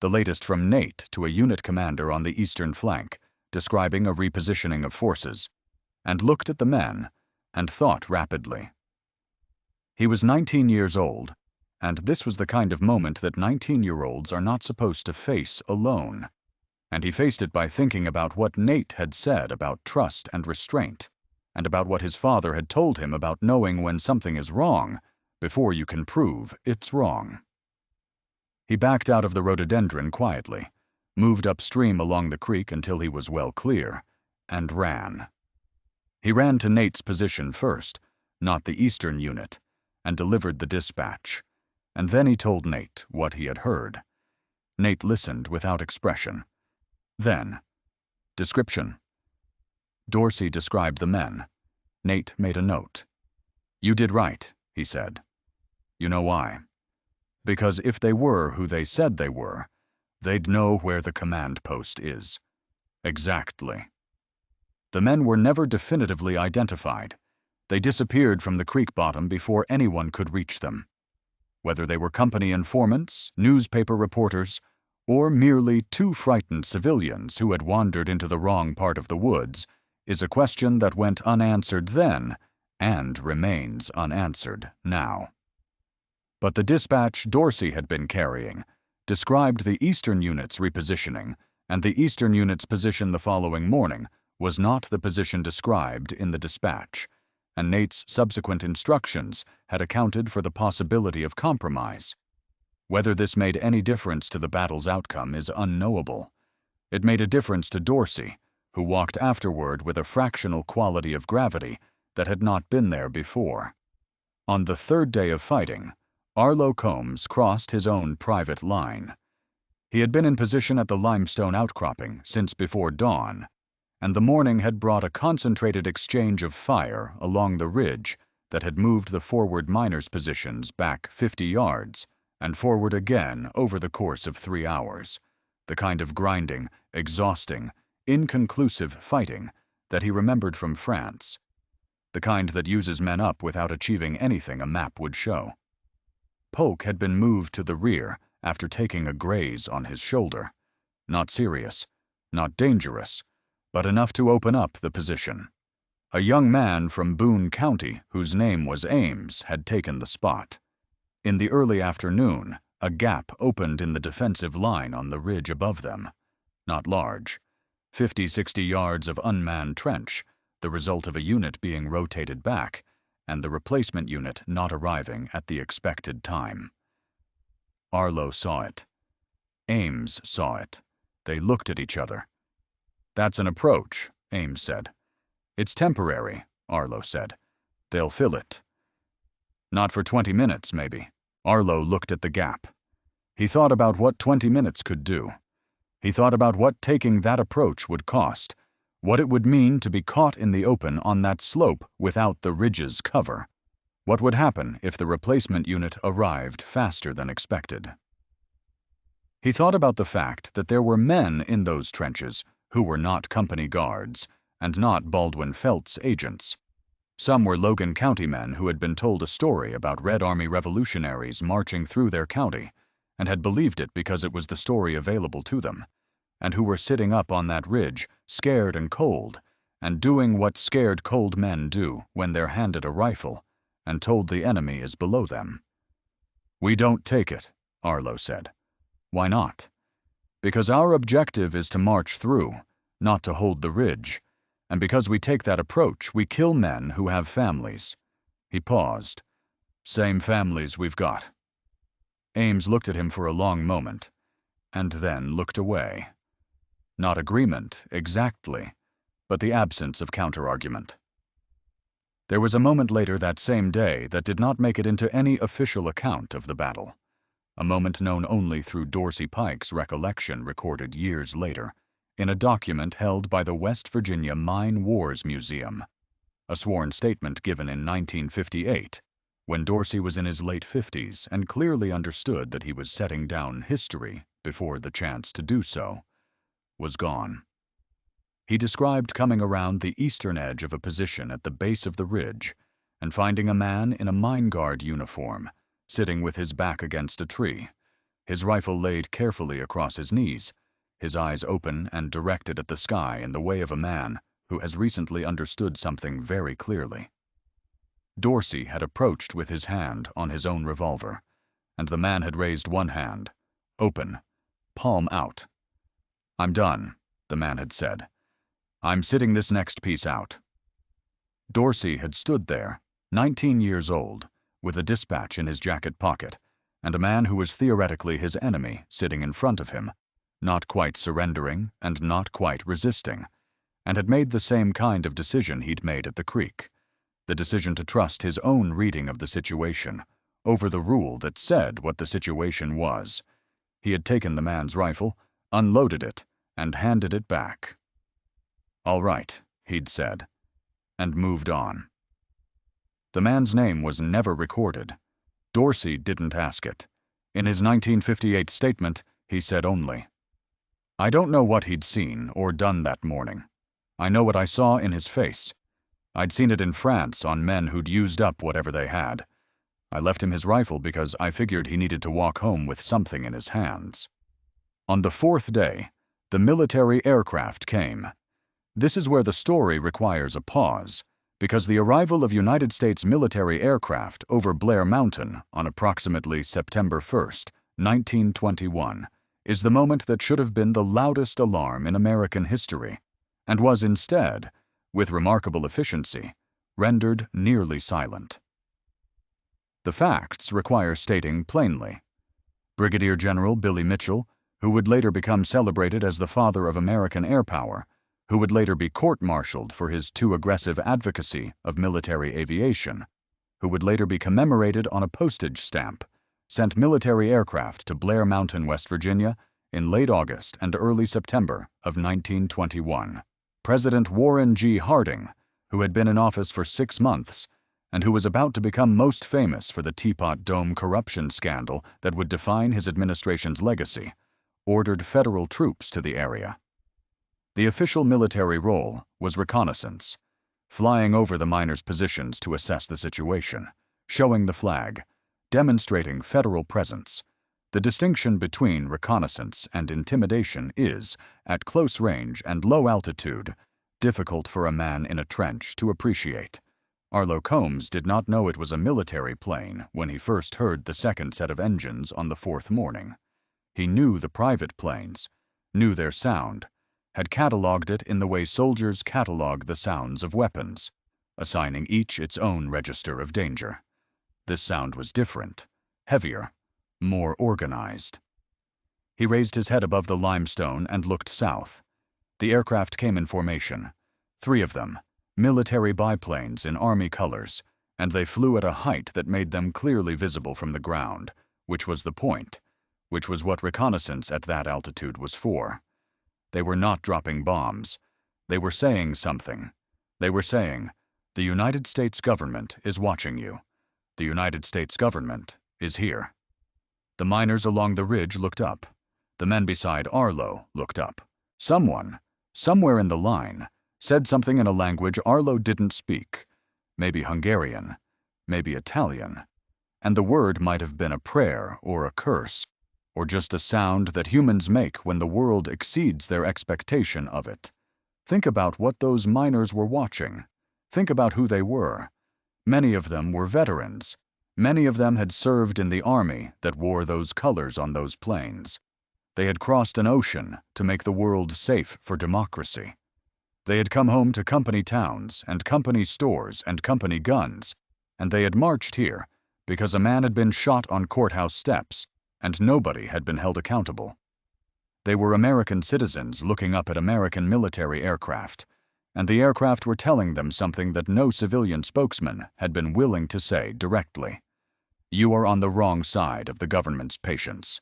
S1: the latest from Nate to a unit commander on the eastern flank, describing a repositioning of forces, and looked at the men, and thought rapidly. He was 19 years old, and this was the kind of moment that 19-year-olds are not supposed to face alone. And he faced it by thinking about what Nate had said about trust and restraint, and about what his father had told him about knowing when something is wrong before you can prove it's wrong. He backed out of the rhododendron quietly, moved upstream along the creek until he was well clear, and ran. He ran to Nate's position first, not the eastern unit, and delivered the dispatch, and then he told Nate what he had heard. Nate listened without expression. Then, description. Dorsey described the men. Nate made a note. "You did right," he said. "You know why? Because if they were who they said they were, they'd know where the command post is. Exactly. The men were never definitively identified. They disappeared from the creek bottom before anyone could reach them. Whether they were company informants, newspaper reporters, or merely two frightened civilians who had wandered into the wrong part of the woods, is a question that went unanswered then and remains unanswered now. But the dispatch Dorsey had been carrying described the eastern unit's repositioning, and the eastern unit's position the following morning was not the position described in the dispatch, and Nate's subsequent instructions had accounted for the possibility of compromise. Whether this made any difference to the battle's outcome is unknowable. It made a difference to Dorsey, who walked afterward with a fractional quality of gravity that had not been there before. On the third day of fighting, Arlo Combs crossed his own private line. He had been in position at the limestone outcropping since before dawn, and the morning had brought a concentrated exchange of fire along the ridge that had moved the forward miners' positions back 50 yards and forward again over the course of 3 hours, the kind of grinding, exhausting, inconclusive fighting that he remembered from France, the kind that uses men up without achieving anything a map would show. Polk had been moved to the rear after taking a graze on his shoulder. Not serious, not dangerous, but enough to open up the position. A young man from Boone County, whose name was Ames, had taken the spot. In the early afternoon, a gap opened in the defensive line on the ridge above them. Not large. 50-60 yards of unmanned trench, the result of a unit being rotated back, and the replacement unit not arriving at the expected time. Arlo saw it. Ames saw it. They looked at each other. "That's an approach," Ames said. "It's temporary," Arlo said. "They'll fill it." "Not for 20 minutes, maybe." Arlo looked at the gap. He thought about what 20 minutes could do. He thought about what taking that approach would cost, what it would mean to be caught in the open on that slope without the ridge's cover. What would happen if the replacement unit arrived faster than expected? He thought about the fact that there were men in those trenches who were not company guards and not Baldwin Felt's agents. Some were Logan County men who had been told a story about Red Army revolutionaries marching through their county and had believed it because it was the story available to them, and who were sitting up on that ridge, scared and cold, and doing what scared cold men do when they're handed a rifle and told the enemy is below them. "We don't take it," Arlo said. "Why not?" "Because our objective is to march through, not to hold the ridge, and because we take that approach, we kill men who have families." He paused. "Same families we've got." Ames looked at him for a long moment, and then looked away. Not agreement, exactly, but the absence of counterargument. There was a moment later that same day that did not make it into any official account of the battle, a moment known only through Dorsey Pike's recollection recorded years later, in a document held by the West Virginia Mine Wars Museum, a sworn statement given in 1958, when Dorsey was in his late 50s and clearly understood that he was setting down history before the chance to do so was gone. He described coming around the eastern edge of a position at the base of the ridge and finding a man in a mine guard uniform sitting with his back against a tree, his rifle laid carefully across his knees, his eyes open and directed at the sky in the way of a man who has recently understood something very clearly. Dorsey had approached with his hand on his own revolver, and the man had raised one hand, open, palm out. "I'm done," the man had said. "I'm sitting this next piece out." Dorsey had stood there, 19 years old, with a dispatch in his jacket pocket, and a man who was theoretically his enemy sitting in front of him, not quite surrendering and not quite resisting, and had made the same kind of decision he'd made at the creek, the decision to trust his own reading of the situation over the rule that said what the situation was. He had taken the man's rifle, unloaded it, and handed it back. "All right," he'd said, and moved on. The man's name was never recorded. Dorsey didn't ask it. In his 1958 statement, he said only, "I don't know what he'd seen or done that morning. I know what I saw in his face. I'd seen it in France on men who'd used up whatever they had. I left him his rifle because I figured he needed to walk home with something in his hands." On the fourth day, the military aircraft came. This is where the story requires a pause, because the arrival of United States military aircraft over Blair Mountain on approximately September 1st, 1921, is the moment that should have been the loudest alarm in American history, and was instead, with remarkable efficiency, rendered nearly silent. The facts require stating plainly. Brigadier General Billy Mitchell, who would later become celebrated as the father of American air power, who would later be court-martialed for his too aggressive advocacy of military aviation, who would later be commemorated on a postage stamp, sent military aircraft to Blair Mountain, West Virginia, in late August and early September of 1921. President Warren G. Harding, who had been in office for 6 months, and who was about to become most famous for the Teapot Dome corruption scandal that would define his administration's legacy, ordered federal troops to the area. The official military role was reconnaissance, flying over the miners' positions to assess the situation, showing the flag, demonstrating federal presence. The distinction between reconnaissance and intimidation is, at close range and low altitude, difficult for a man in a trench to appreciate. Arlo Combs did not know it was a military plane when he first heard the second set of engines on the fourth morning. He knew the private planes, knew their sound, had catalogued it in the way soldiers catalog the sounds of weapons, assigning each its own register of danger. This sound was different, heavier, more organized. He raised his head above the limestone and looked south. The aircraft came in formation, 3 of them, military biplanes in Army colors, and they flew at a height that made them clearly visible from the ground, which was the point, which was what reconnaissance at that altitude was for. They were not dropping bombs. They were saying something. They were saying, "The United States government is watching you. The United States government is here." The miners along the ridge looked up. The men beside Arlo looked up. Someone, somewhere in the line, said something in a language Arlo didn't speak, maybe Hungarian, maybe Italian, and the word might have been a prayer or a curse, or just a sound that humans make when the world exceeds their expectation of it. Think about what those miners were watching. Think about who they were. Many of them were veterans. Many of them had served in the army that wore those colors on those planes. They had crossed an ocean to make the world safe for democracy. They had come home to company towns and company stores and company guns, and they had marched here because a man had been shot on courthouse steps and nobody had been held accountable. They were American citizens looking up at American military aircraft, and the aircraft were telling them something that no civilian spokesman had been willing to say directly. You are on the wrong side of the government's patience.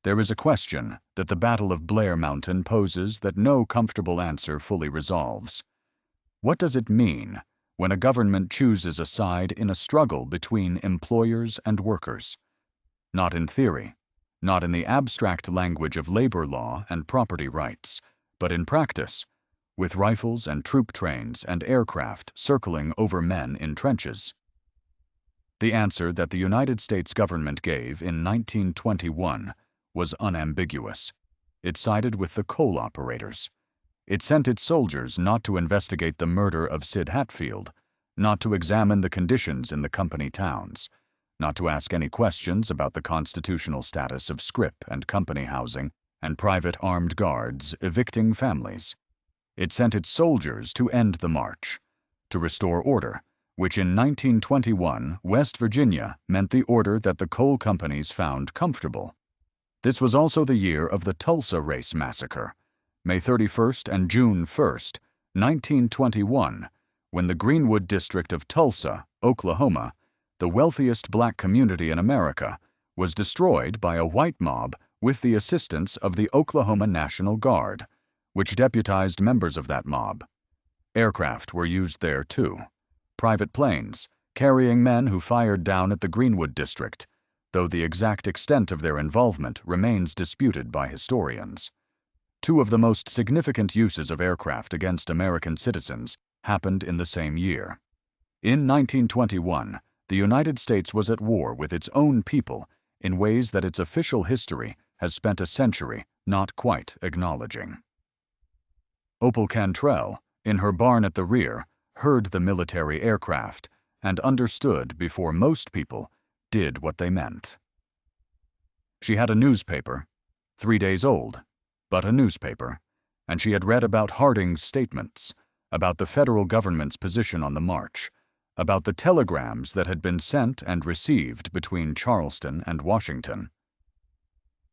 S1: There is a question that the Battle of Blair Mountain poses that no comfortable answer fully resolves. What does it mean when a government chooses a side in a struggle between employers and workers? Not in theory, not in the abstract language of labor law and property rights, but in practice, with rifles and troop trains and aircraft circling over men in trenches. The answer that the United States government gave in 1921 was unambiguous. It sided with the coal operators. It sent its soldiers not to investigate the murder of Sid Hatfield, not to examine the conditions in the company towns, not to ask any questions about the constitutional status of scrip and company housing and private armed guards evicting families. It sent its soldiers to end the march, to restore order, which in 1921 West Virginia meant the order that the coal companies found comfortable. This was also the year of the Tulsa Race Massacre, May 31st and June 1st, 1921, when the Greenwood district of Tulsa, Oklahoma, the wealthiest black community in America, was destroyed by a white mob with the assistance of the Oklahoma National Guard, which deputized members of that mob. Aircraft were used there too. Private planes, carrying men who fired down at the Greenwood district, though the exact extent of their involvement remains disputed by historians. Two of the most significant uses of aircraft against American citizens happened in the same year. In 1921, the United States was at war with its own people in ways that its official history has spent a century not quite acknowledging. Opal Cantrell, in her barn at the rear, heard the military aircraft and understood before most people did what they meant. She had a newspaper, 3 days old, but a newspaper, and she had read about Harding's statements, about the federal government's position on the march, about the telegrams that had been sent and received between Charleston and Washington.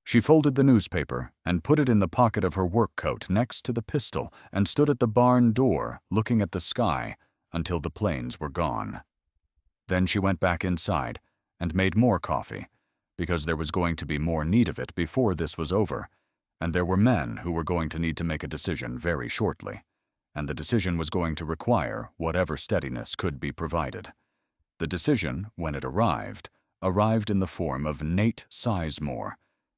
S1: She folded the newspaper and put it in the pocket of her work coat next to the pistol and stood at the barn door looking at the sky until the planes were gone. Then she went back inside and made more coffee, because there was going to be more need of it before this was over, and there were men who were going to need to make a decision very shortly, and the decision was going to require whatever steadiness could be provided. The decision, when it arrived in the form of Nate Sizemore,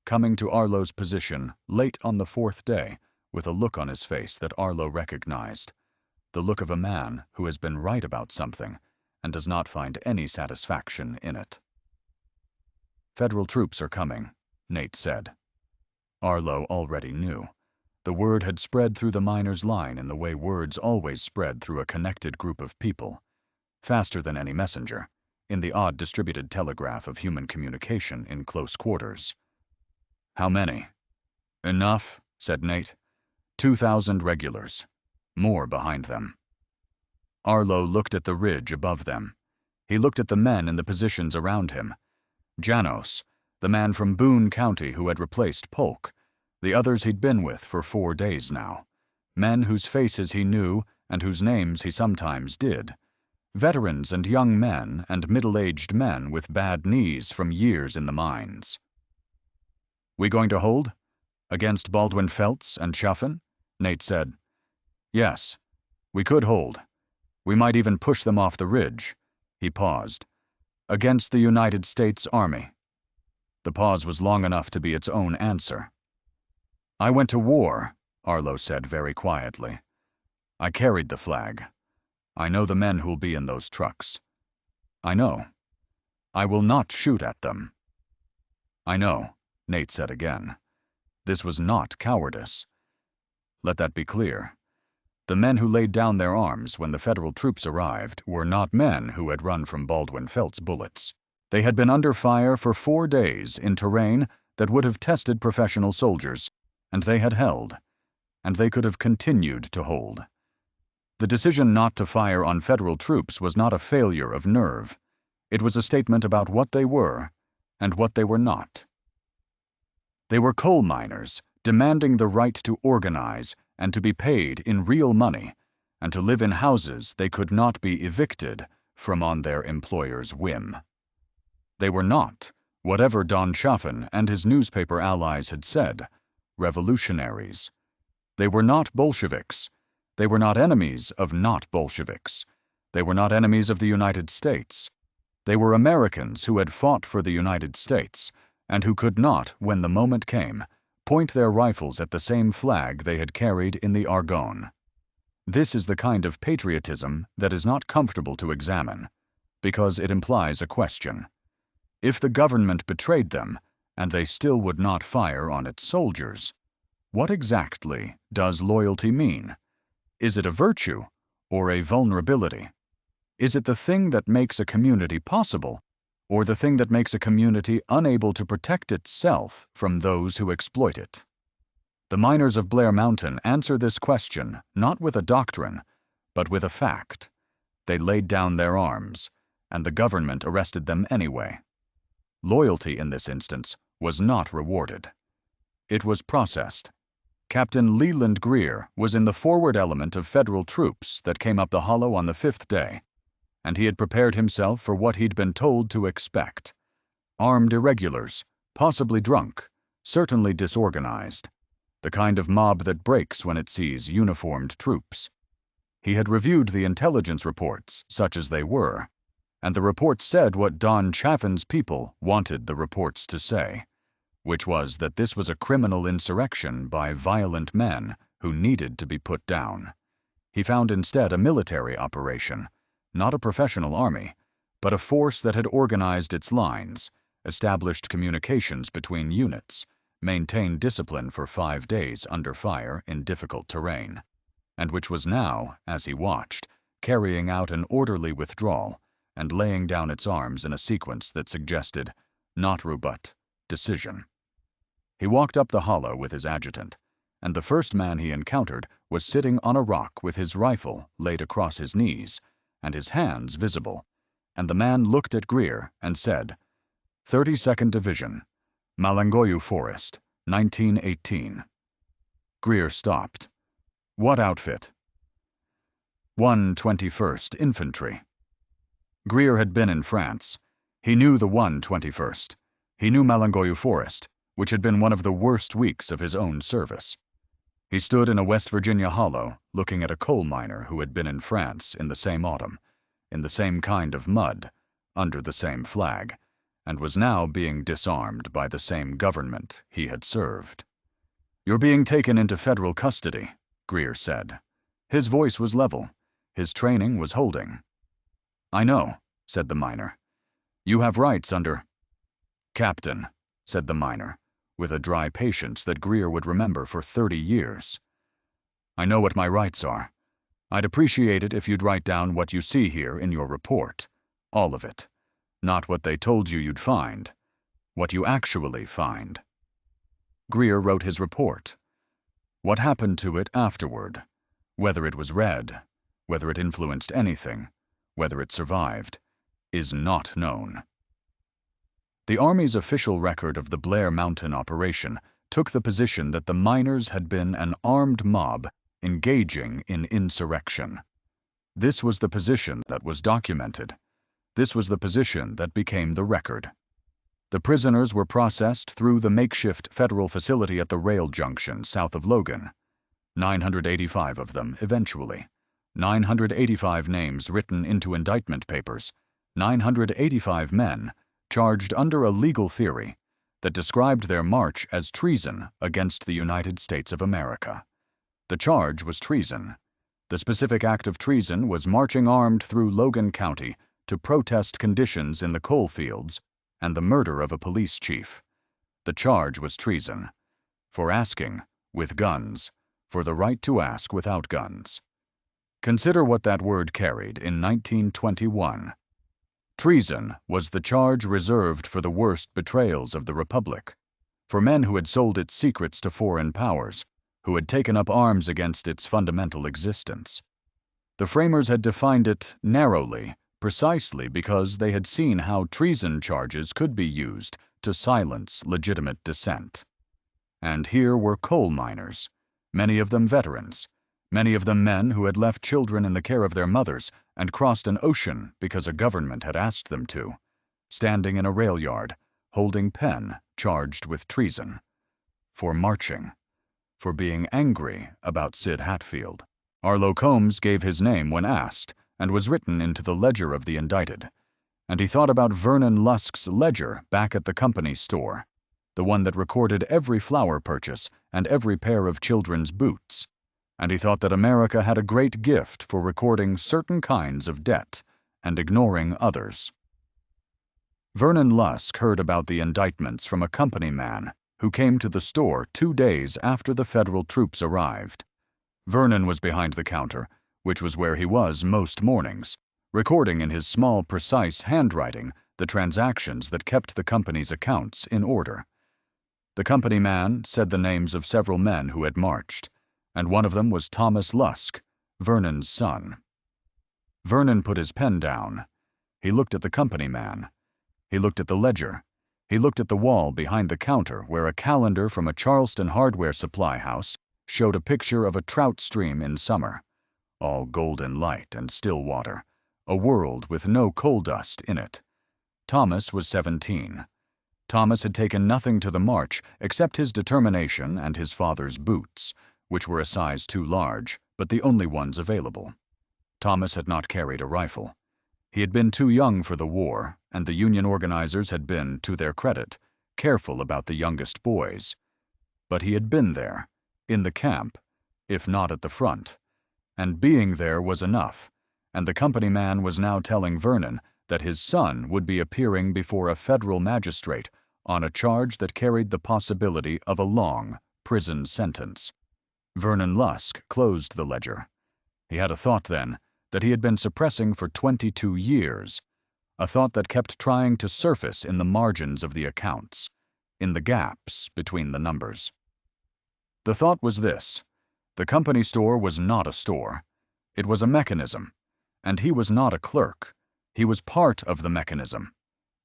S1: coming to Arlo's position late on the 4th day with a look on his face that Arlo recognized, the look of a man who has been right about something and does not find any satisfaction in it. "Federal troops are coming," Nate said. Arlo already knew. The word had spread through the miners' line in the way words always spread through a connected group of people, faster than any messenger, in the odd distributed telegraph of human communication in close quarters. "How many?" "Enough," said Nate. 2,000 regulars. More behind them. Arlo looked at the ridge above them. He looked at the men in the positions around him. Janos, the man from Boone County who had replaced Polk, the others he'd been with for 4 days now, men whose faces he knew and whose names he sometimes did, veterans and young men and middle-aged men with bad knees from years in the mines. "We going to hold? Against Baldwin Felts and Chuffin?" Nate said. "Yes, we could hold. We might even push them off the ridge." He paused. "Against the United States Army." The pause was long enough to be its own answer. "I went to war," Arlo said very quietly. "I carried the flag. I know the men who'll be in those trucks. I know. I will not shoot at them." "I know," Nate said again. This was not cowardice. Let that be clear. The men who laid down their arms when the federal troops arrived were not men who had run from Baldwin Felts' bullets. They had been under fire for 4 days in terrain that would have tested professional soldiers, and they had held, and they could have continued to hold. The decision not to fire on federal troops was not a failure of nerve. It was a statement about what they were and what they were not. They were coal miners, demanding the right to organize and to be paid in real money, and to live in houses they could not be evicted from on their employer's whim. They were not, whatever Don Schaffen and his newspaper allies had said, revolutionaries. They were not Bolsheviks. They were not enemies of not Bolsheviks. They were not enemies of the United States. They were Americans who had fought for the United States, and who could not, when the moment came, point their rifles at the same flag they had carried in the Argonne. This is the kind of patriotism that is not comfortable to examine, because it implies a question. If the government betrayed them, and they still would not fire on its soldiers, what exactly does loyalty mean? Is it a virtue or a vulnerability? Is it the thing that makes a community possible, or the thing that makes a community unable to protect itself from those who exploit it? The miners of Blair Mountain answer this question not with a doctrine, but with a fact. They laid down their arms, and the government arrested them anyway. Loyalty in this instance was not rewarded. It was processed. Captain Leland Greer was in the forward element of federal troops that came up the hollow on the 5th day, and he had prepared himself for what he'd been told to expect. Armed irregulars, possibly drunk, certainly disorganized, the kind of mob that breaks when it sees uniformed troops. He had reviewed the intelligence reports, such as they were, and the reports said what Don Chaffen's people wanted the reports to say, which was that this was a criminal insurrection by violent men who needed to be put down. He found instead a military operation, not a professional army, but a force that had organized its lines, established communications between units, maintained discipline for 5 days under fire in difficult terrain, and which was now, as he watched, carrying out an orderly withdrawal and laying down its arms in a sequence that suggested not rebut, decision. He walked up the hollow with his adjutant, and the first man he encountered was sitting on a rock with his rifle laid across his knees, and his hands visible, and the man looked at Greer and said, 32nd Division, Malangoyu Forest, 1918. Greer stopped. What outfit? 121st Infantry. Greer had been in France. He knew the 121st. He knew Malangoyu Forest, which had been one of the worst weeks of his own service. He stood in a West Virginia hollow, looking at a coal miner who had been in France in the same autumn, in the same kind of mud, under the same flag, and was now being disarmed by the same government he had served. "You're being taken into federal custody," Greer said. His voice was level. His training was holding. "I know," said the miner. "You have rights under—" "Captain," said the miner, with a dry patience that Greer would remember for 30 years. "I know what my rights are. I'd appreciate it if you'd write down what you see here in your report. All of it. Not what they told you you'd find. What you actually find." Greer wrote his report. What happened to it afterward, whether it was read, whether it influenced anything, whether it survived, is not known. The Army's official record of the Blair Mountain operation took the position that the miners had been an armed mob engaging in insurrection. This was the position that was documented. This was the position that became the record. The prisoners were processed through the makeshift federal facility at the rail junction south of Logan. 985 of them, eventually. 985 names written into indictment papers. 985 men charged under a legal theory that described their march as treason against the United States of America. The charge was treason. The specific act of treason was marching armed through Logan County to protest conditions in the coal fields and the murder of a police chief. The charge was treason. For asking, with guns, for the right to ask without guns. Consider what that word carried in 1921. Treason was the charge reserved for the worst betrayals of the Republic, for men who had sold its secrets to foreign powers, who had taken up arms against its fundamental existence. The framers had defined it narrowly, precisely because they had seen how treason charges could be used to silence legitimate dissent. And here were coal miners, many of them veterans, many of them men who had left children in the care of their mothers and crossed an ocean because a government had asked them to, standing in a rail yard, holding pen charged with treason, for marching, for being angry about Sid Hatfield. Arlo Combs gave his name when asked and was written into the ledger of the indicted, and he thought about Vernon Lusk's ledger back at the company store, the one that recorded every flour purchase and every pair of children's boots, and he thought that America had a great gift for recording certain kinds of debt and ignoring others. Vernon Lusk heard about the indictments from a company man who came to the store 2 days after the federal troops arrived. Vernon was behind the counter, which was where he was most mornings, recording in his small, precise handwriting the transactions that kept the company's accounts in order. The company man said the names of several men who had marched, and one of them was Thomas Lusk, Vernon's son. Vernon put his pen down. He looked at the company man. He looked at the ledger. He looked at the wall behind the counter where a calendar from a Charleston hardware supply house showed a picture of a trout stream in summer, all golden light and still water, a world with no coal dust in it. Thomas was 17. Thomas had taken nothing to the march except his determination and his father's boots, which were a size too large, but the only ones available. Thomas had not carried a rifle. He had been too young for the war, and the Union organizers had been, to their credit, careful about the youngest boys. But he had been there, in the camp, if not at the front, and being there was enough, and the company man was now telling Vernon that his son would be appearing before a federal magistrate on a charge that carried the possibility of a long prison sentence. Vernon Lusk closed the ledger. He had a thought then that he had been suppressing for 22 years, a thought that kept trying to surface in the margins of the accounts, in the gaps between the numbers. The thought was this: the company store was not a store. It was a mechanism, and he was not a clerk. He was part of the mechanism,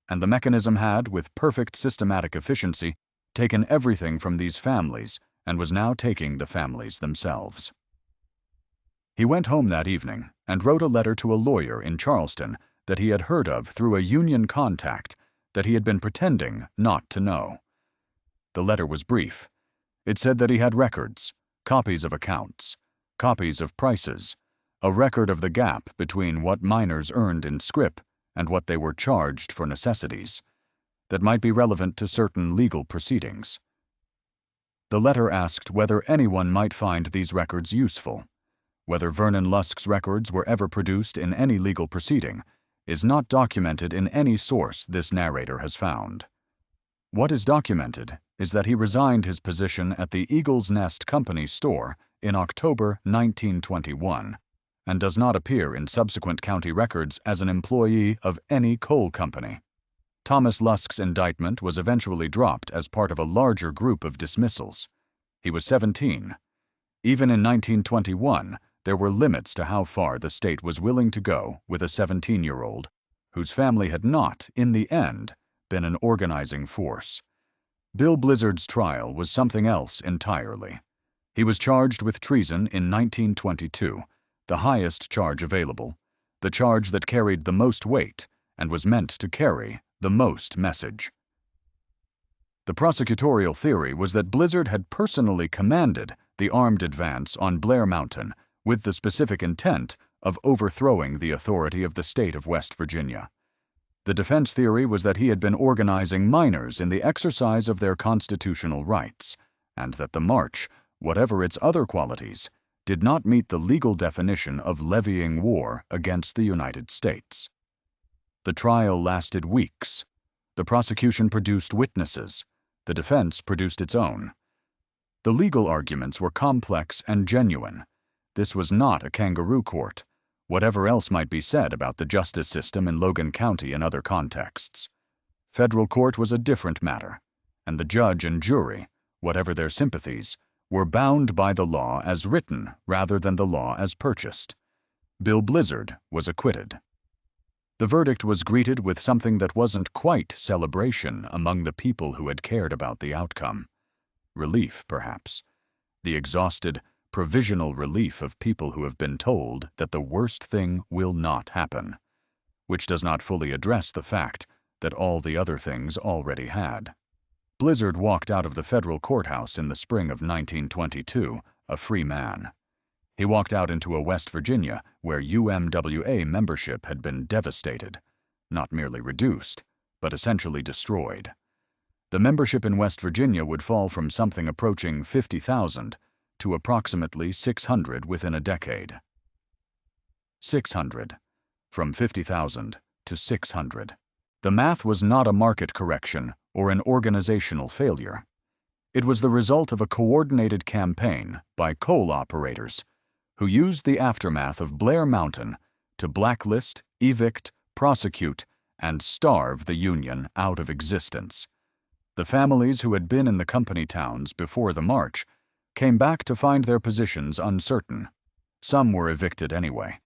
S1: and the mechanism had, with perfect systematic efficiency, taken everything from these families and was now taking the families themselves. He went home that evening and wrote a letter to a lawyer in Charleston that he had heard of through a union contact that he had been pretending not to know. The letter was brief. It said that he had records, copies of accounts, copies of prices, a record of the gap between what miners earned in scrip and what they were charged for necessities, that might be relevant to certain legal proceedings. The letter asked whether anyone might find these records useful. Whether Vernon Lusk's records were ever produced in any legal proceeding is not documented in any source this narrator has found. What is documented is that he resigned his position at the Eagle's Nest Company store in October 1921 and does not appear in subsequent county records as an employee of any coal company. Thomas Lusk's indictment was eventually dropped as part of a larger group of dismissals. He was 17. Even in 1921, there were limits to how far the state was willing to go with a 17-year-old whose family had not, in the end, been an organizing force. Bill Blizzard's trial was something else entirely. He was charged with treason in 1922, the highest charge available, the charge that carried the most weight and was meant to carry the most message. The prosecutorial theory was that Blizzard had personally commanded the armed advance on Blair Mountain with the specific intent of overthrowing the authority of the state of West Virginia. The defense theory was that he had been organizing miners in the exercise of their constitutional rights, and that the march, whatever its other qualities, did not meet the legal definition of levying war against the United States. The trial lasted weeks. The prosecution produced witnesses. The defense produced its own. The legal arguments were complex and genuine. This was not a kangaroo court, whatever else might be said about the justice system in Logan County and other contexts. Federal court was a different matter, and the judge and jury, whatever their sympathies, were bound by the law as written rather than the law as purchased. Bill Blizzard was acquitted. The verdict was greeted with something that wasn't quite celebration among the people who had cared about the outcome. relief, perhaps. The exhausted, provisional relief of people who have been told that the worst thing will not happen, which does not fully address the fact that all the other things already had. Blizzard walked out of the federal courthouse in the spring of 1922, a free man. He walked out into a West Virginia where UMWA membership had been devastated, not merely reduced, but essentially destroyed. The membership in West Virginia would fall from something approaching 50,000 to approximately 600 within a decade. 600. From 50,000 to 600. The math was not a market correction or an organizational failure. It was the result of a coordinated campaign by coal operators who used the aftermath of Blair Mountain to blacklist, evict, prosecute, and starve the Union out of existence. The families who had been in the company towns before the march came back to find their positions uncertain. Some were evicted anyway.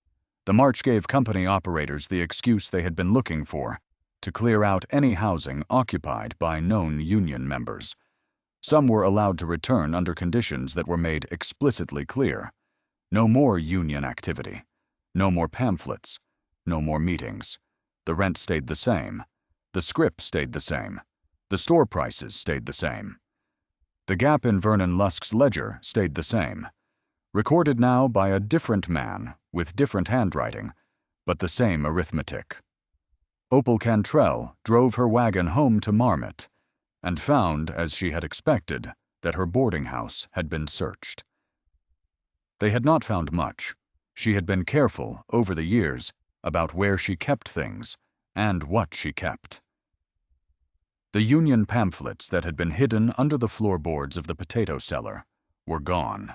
S1: The march gave company operators the excuse they had been looking for, to clear out any housing occupied by known Union members. Some were allowed to return under conditions that were made explicitly clear. No more Union activity. No more pamphlets. No more meetings. The rent stayed the same. The script stayed the same. The store prices stayed the same. The gap in Vernon Lusk's ledger stayed the same. Recorded now by a different man with different handwriting, but the same arithmetic. Opal Cantrell drove her wagon home to Marmot and found, as she had expected, that her boarding house had been searched. They had not found much. She had been careful, over the years, about where she kept things and what she kept. The Union pamphlets that had been hidden under the floorboards of the potato cellar were gone.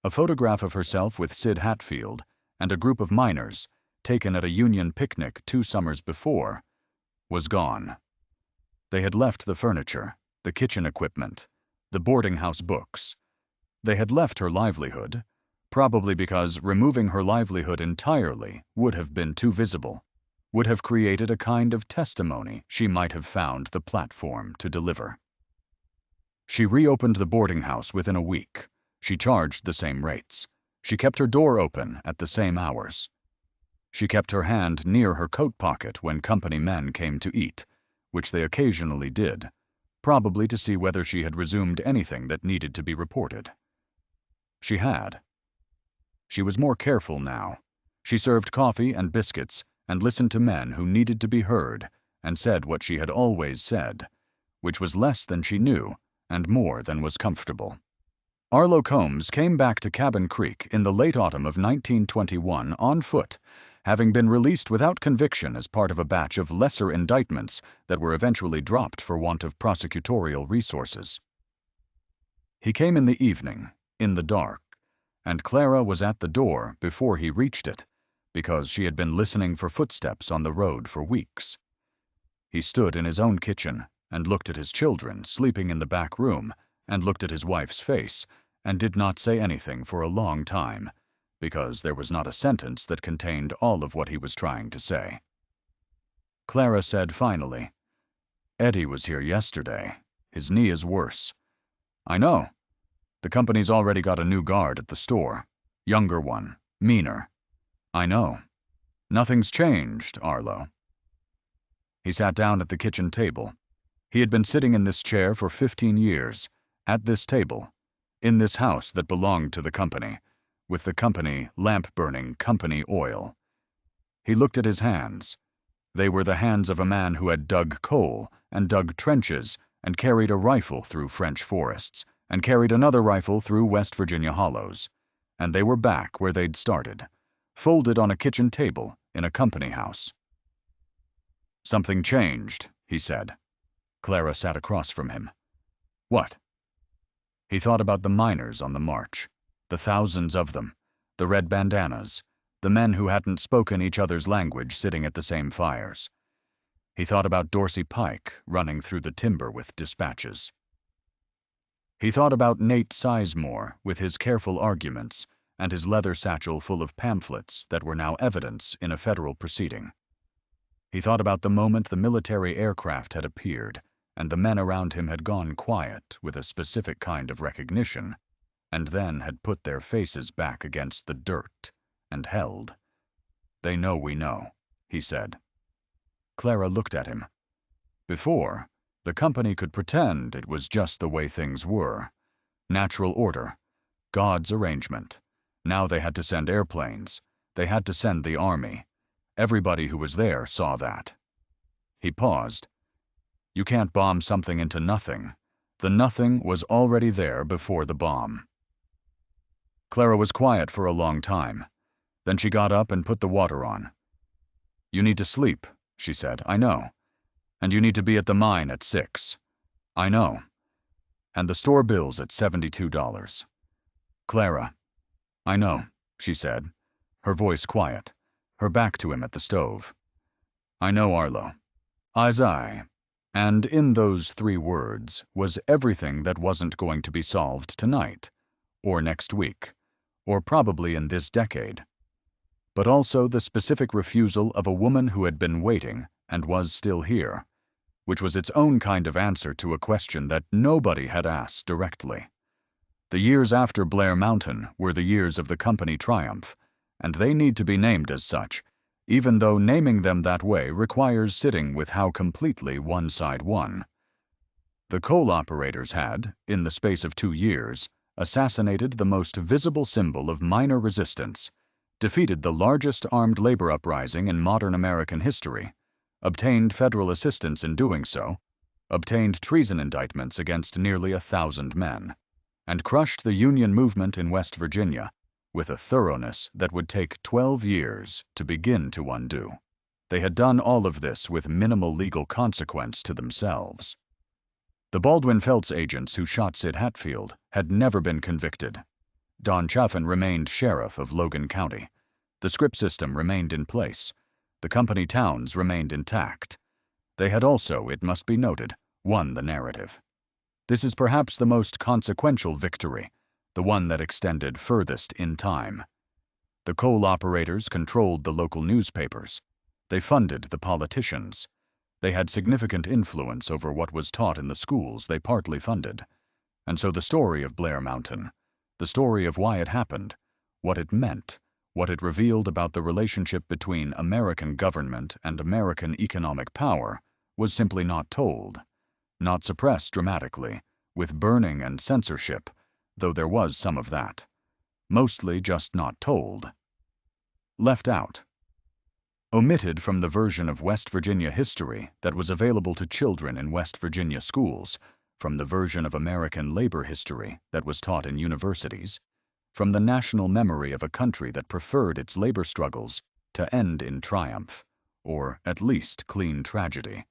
S1: A photograph of herself with Sid Hatfield and a group of miners, taken at a Union picnic 2 summers before, was gone. They had left the furniture, the kitchen equipment, the boarding house books. They had left her livelihood, probably because removing her livelihood entirely would have been too visible, would have created a kind of testimony she might have found the platform to deliver. She reopened the boarding house within a week. She charged the same rates. She kept her door open at the same hours. She kept her hand near her coat pocket when company men came to eat, which they occasionally did, probably to see whether she had resumed anything that needed to be reported. She had. She was more careful now. She served coffee and biscuits and listened to men who needed to be heard and said what she had always said, which was less than she knew and more than was comfortable. Arlo Combs came back to Cabin Creek in the late autumn of 1921 on foot, having been released without conviction as part of a batch of lesser indictments that were eventually dropped for want of prosecutorial resources. He came in the evening, in the dark, and Clara was at the door before he reached it, because she had been listening for footsteps on the road for weeks. He stood in his own kitchen and looked at his children sleeping in the back room and looked at his wife's face and did not say anything for a long time, because there was not a sentence that contained all of what he was trying to say. Clara said finally, "Eddie was here yesterday. His knee is worse." "I know. The company's already got a new guard at the store. Younger one. Meaner." "I know. Nothing's changed, Arlo." He sat down at the kitchen table. He had been sitting in this chair for 15 years, at this table, in this house that belonged to the company, with the company lamp-burning company oil. He looked at his hands. They were the hands of a man who had dug coal and dug trenches and carried a rifle through French forests and carried another rifle through West Virginia hollows, and they were back where they'd started, folded on a kitchen table in a company house. "Something changed," he said. Clara sat across from him. "What?" He thought about the miners on the march, the thousands of them, the red bandanas, the men who hadn't spoken each other's language sitting at the same fires. He thought about Dorsey Pike running through the timber with dispatches. He thought about Nate Sizemore with his careful arguments and his leather satchel full of pamphlets that were now evidence in a federal proceeding. He thought about the moment the military aircraft had appeared and the men around him had gone quiet with a specific kind of recognition, and then had put their faces back against the dirt and held. "They know we know," he said. Clara looked at him. Before, the company could pretend it was just the way things were. Natural order. God's arrangement. Now they had to send airplanes. They had to send the army. Everybody who was there saw that. He paused. You can't bomb something into nothing. The nothing was already there before the bomb. Clara was quiet for a long time. Then she got up and put the water on. "You need to sleep," she said. "I know. And you need to be at the mine at 6. I know. And the store bill's at $72. Clara." "I know," she said, her voice quiet, her back to him at the stove. "I know, Arlo. I. And in those 3 words was everything that wasn't going to be solved tonight, or next week, or probably in this decade. But also the specific refusal of a woman who had been waiting and was still here, which was its own kind of answer to a question that nobody had asked directly. The years after Blair Mountain were the years of the company triumph, and they need to be named as such, even though naming them that way requires sitting with how completely one side won. The coal operators had, in the space of 2 years, assassinated the most visible symbol of minor resistance, defeated the largest armed labor uprising in modern American history, obtained federal assistance in doing so, obtained treason indictments against nearly 1,000 men, and crushed the Union movement in West Virginia with a thoroughness that would take 12 years to begin to undo. They had done all of this with minimal legal consequence to themselves. The Baldwin Felts agents who shot Sid Hatfield had never been convicted. Don Chaffin remained sheriff of Logan County. The script system remained in place. The company towns remained intact. They had also, it must be noted, won the narrative. This is perhaps the most consequential victory, the one that extended furthest in time. The coal operators controlled the local newspapers. They funded the politicians. They had significant influence over what was taught in the schools they partly funded. And so the story of Blair Mountain, the story of why it happened, what it meant, what it revealed about the relationship between American government and American economic power, was simply not told. Not suppressed dramatically, with burning and censorship, though there was some of that. Mostly just not told. Left out. Omitted from the version of West Virginia history that was available to children in West Virginia schools, from the version of American labor history that was taught in universities, from the national memory of a country that preferred its labor struggles to end in triumph, or at least clean tragedy,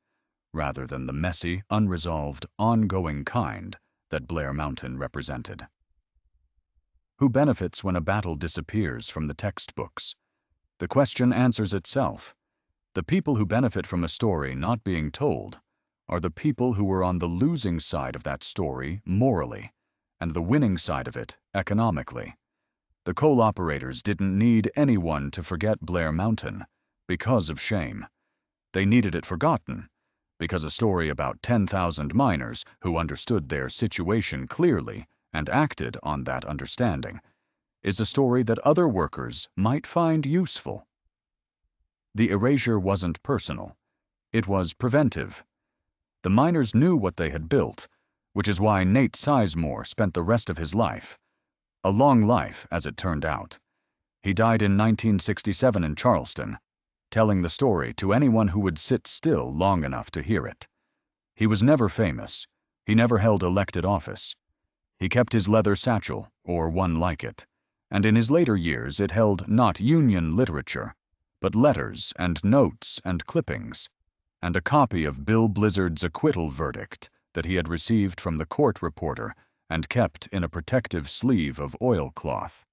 S1: rather than the messy, unresolved, ongoing kind that Blair Mountain represented. Who benefits when a battle disappears from the textbooks? The question answers itself. The people who benefit from a story not being told are the people who were on the losing side of that story morally, and the winning side of it economically. The coal operators didn't need anyone to forget Blair Mountain because of shame. They needed it forgotten because a story about 10,000 miners who understood their situation clearly and acted on that understanding is a story that other workers might find useful. The erasure wasn't personal. It was preventive. The miners knew what they had built, which is why Nate Sizemore spent the rest of his life, a long life as it turned out. He died in 1967 in Charleston, telling the story to anyone who would sit still long enough to hear it. He was never famous. He never held elected office. He kept his leather satchel, or one like it, and in his later years it held not Union literature, but letters and notes and clippings, and a copy of Bill Blizzard's acquittal verdict that he had received from the court reporter and kept in a protective sleeve of oilcloth.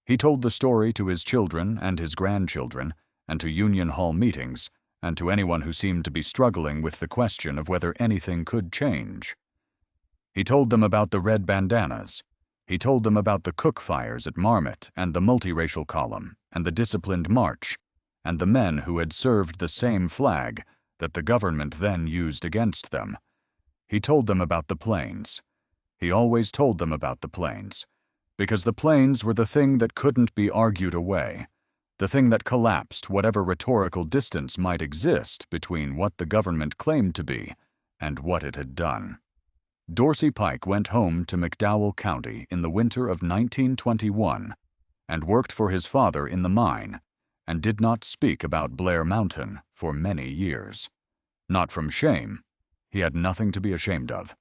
S1: He told the story to his children and his grandchildren, and to Union Hall meetings, and to anyone who seemed to be struggling with the question of whether anything could change. He told them about the red bandanas. He told them about the cook fires at Marmot and the multiracial column and the disciplined march, and the men who had served the same flag that the government then used against them. He told them about the planes. He always told them about the planes, because the planes were the thing that couldn't be argued away, the thing that collapsed whatever rhetorical distance might exist between what the government claimed to be and what it had done. Dorsey Pike went home to McDowell County in the winter of 1921 and worked for his father in the mine, and did not speak about Blair Mountain for many years. Not from shame. He had nothing to be ashamed of,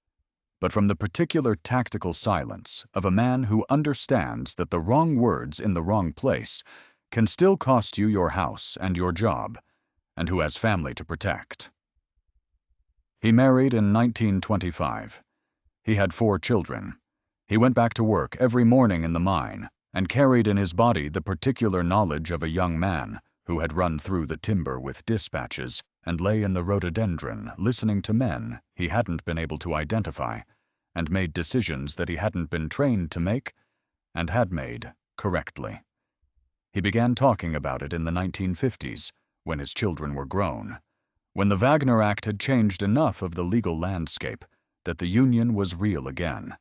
S1: but from the particular tactical silence of a man who understands that the wrong words in the wrong place can still cost you your house and your job, and who has family to protect. He married in 1925. He had 4 children. He went back to work every morning in the mine and carried in his body the particular knowledge of a young man who had run through the timber with dispatches and lay in the rhododendron listening to men he hadn't been able to identify, and made decisions that he hadn't been trained to make and had made correctly. He began talking about it in the 1950s, when his children were grown, when the Wagner Act had changed enough of the legal landscape that the union was real again,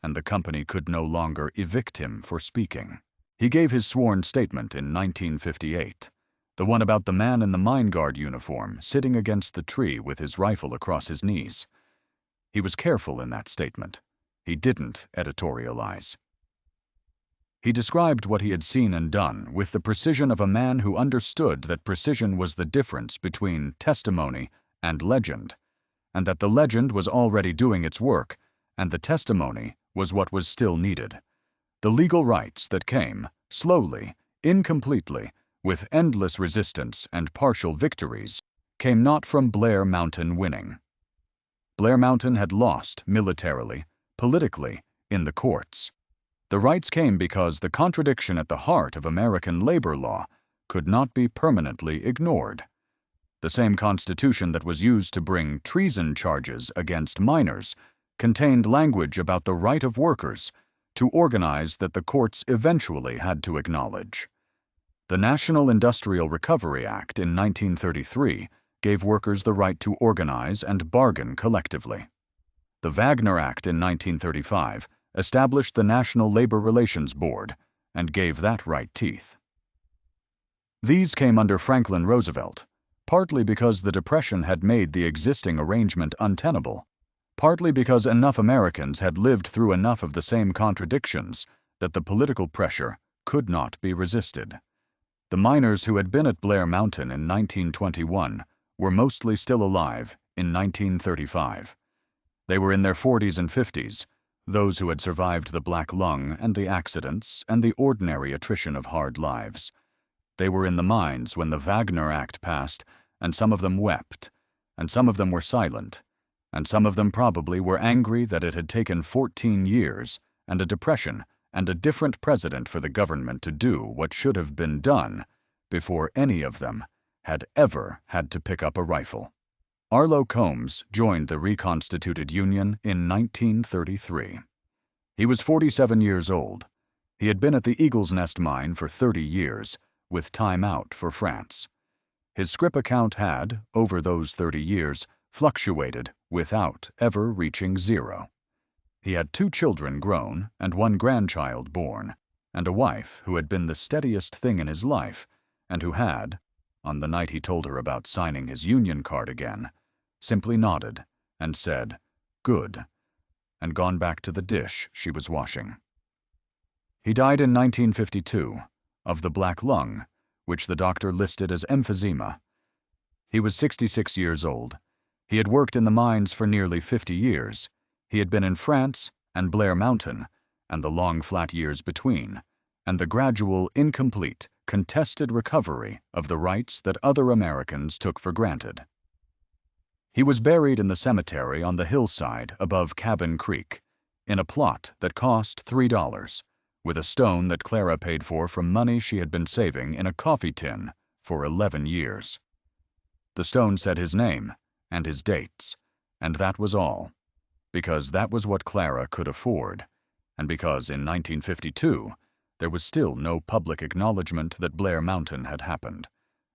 S1: and the company could no longer evict him for speaking. He gave his sworn statement in 1958, the one about the man in the mine guard uniform sitting against the tree with his rifle across his knees. He was careful in that statement. He didn't editorialize. He described what he had seen and done with the precision of a man who understood that precision was the difference between testimony and legend, and that the legend was already doing its work, and the testimony was what was still needed. The legal rights that came, slowly, incompletely, with endless resistance and partial victories, came not from Blair Mountain winning. Blair Mountain had lost militarily, politically, in the courts. The rights came because the contradiction at the heart of American labor law could not be permanently ignored. The same Constitution that was used to bring treason charges against miners contained language about the right of workers to organize that the courts eventually had to acknowledge. The National Industrial Recovery Act in 1933 gave workers the right to organize and bargain collectively. The Wagner Act in 1935 established the National Labor Relations Board and gave that right teeth. These came under Franklin Roosevelt, partly because the Depression had made the existing arrangement untenable, partly because enough Americans had lived through enough of the same contradictions that the political pressure could not be resisted. The miners who had been at Blair Mountain in 1921 were mostly still alive in 1935. They were in their 40s and 50s, those who had survived the black lung and the accidents and the ordinary attrition of hard lives. They were in the mines when the Wagner Act passed, and some of them wept, and some of them were silent, and some of them probably were angry that it had taken 14 years and a depression and a different president for the government to do what should have been done before any of them had ever had to pick up a rifle. Arlo Combs joined the reconstituted Union in 1933. He was 47 years old. He had been at the Eagle's Nest mine for 30 years, with time out for France. His scrip account had, over those 30 years, fluctuated without ever reaching zero. He had 2 children grown and 1 grandchild born, and a wife who had been the steadiest thing in his life, and who had, on the night he told her about signing his union card again, simply nodded and said, "Good," and gone back to the dish she was washing. He died in 1952, of the black lung, which the doctor listed as emphysema. He was 66 years old. He had worked in the mines for nearly 50 years. He had been in France and Blair Mountain, and the long flat years between, and the gradual, incomplete, contested recovery of the rights that other Americans took for granted. He was buried in the cemetery on the hillside above Cabin Creek, in a plot that cost $3, with a stone that Clara paid for from money she had been saving in a coffee tin for 11 years. The stone said his name and his dates, and that was all, because that was what Clara could afford, and because in 1952 there was still no public acknowledgement that Blair Mountain had happened,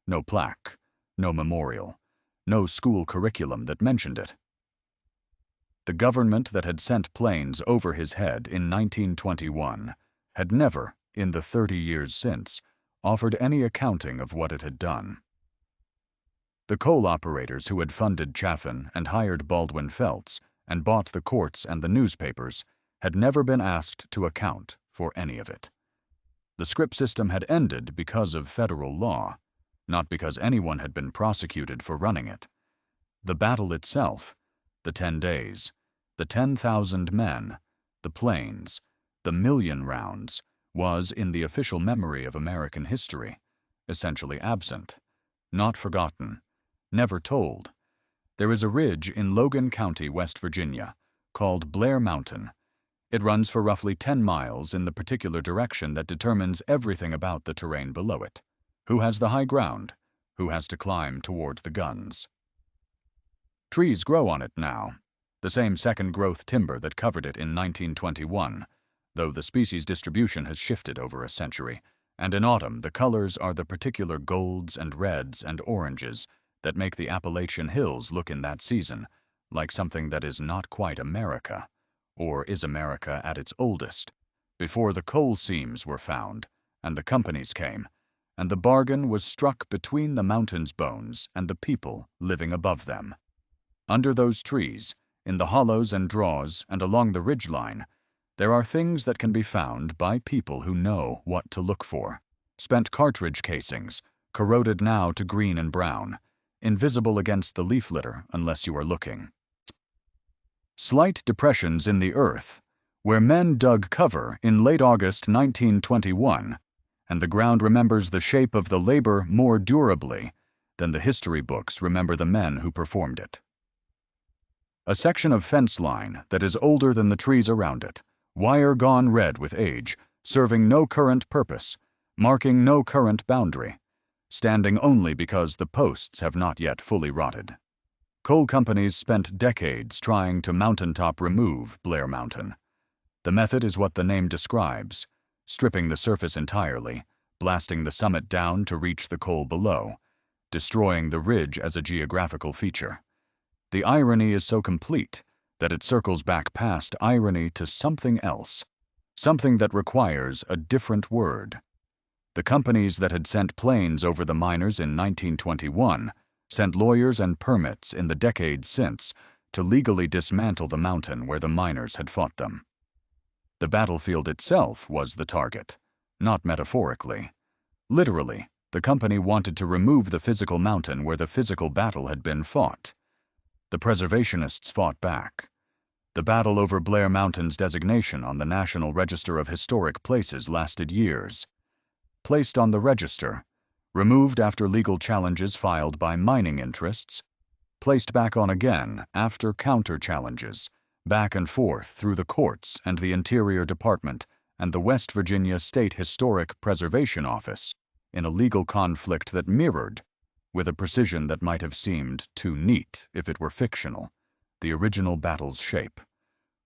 S1: no plaque, no memorial, no school curriculum that mentioned it. The government that had sent planes over his head in 1921 had never, in the 30 years since, offered any accounting of what it had done. The coal operators who had funded Chaffin and hired Baldwin Felts and bought the courts and the newspapers had never been asked to account for any of it. The scrip system had ended because of federal law, not because anyone had been prosecuted for running it. The battle itself, the 10 days, the 10,000 men, the planes, the million rounds, was, in the official memory of American history, essentially absent, not forgotten, never told. There is a ridge in Logan County, West Virginia, called Blair Mountain. It runs for roughly 10 miles in the particular direction that determines everything about the terrain below it. Who has the high ground? Who has to climb toward the guns? Trees grow on it now, the same second-growth timber that covered it in 1921, though the species distribution has shifted over a century, and in autumn the colors are the particular golds and reds and oranges that make the Appalachian Hills look in that season like something that is not quite America, or is America at its oldest, before the coal seams were found, and the companies came, and the bargain was struck between the mountain's bones and the people living above them. Under those trees, in the hollows and draws and along the ridgeline, there are things that can be found by people who know what to look for. Spent cartridge casings, corroded now to green and brown, invisible against the leaf litter unless you are looking. Slight depressions in the earth, where men dug cover in late August 1921, and the ground remembers the shape of the labor more durably than the history books remember the men who performed it. A section of fence line that is older than the trees around it, wire gone red with age, serving no current purpose, marking no current boundary, standing only because the posts have not yet fully rotted. Coal companies spent decades trying to mountaintop remove Blair Mountain. The method is what the name describes, stripping the surface entirely, blasting the summit down to reach the coal below, destroying the ridge as a geographical feature. The irony is so complete that it circles back past irony to something else, something that requires a different word. The companies that had sent planes over the miners in 1921 sent lawyers and permits in the decades since to legally dismantle the mountain where the miners had fought them. The battlefield itself was the target, not metaphorically. Literally, the company wanted to remove the physical mountain where the physical battle had been fought. The preservationists fought back. The battle over Blair Mountain's designation on the National Register of Historic Places lasted years. Placed on the register, removed after legal challenges filed by mining interests, placed back on again after counter-challenges, back and forth through the courts and the Interior Department and the West Virginia State Historic Preservation Office, in a legal conflict that mirrored, with a precision that might have seemed too neat if it were fictional, the original battle's shape.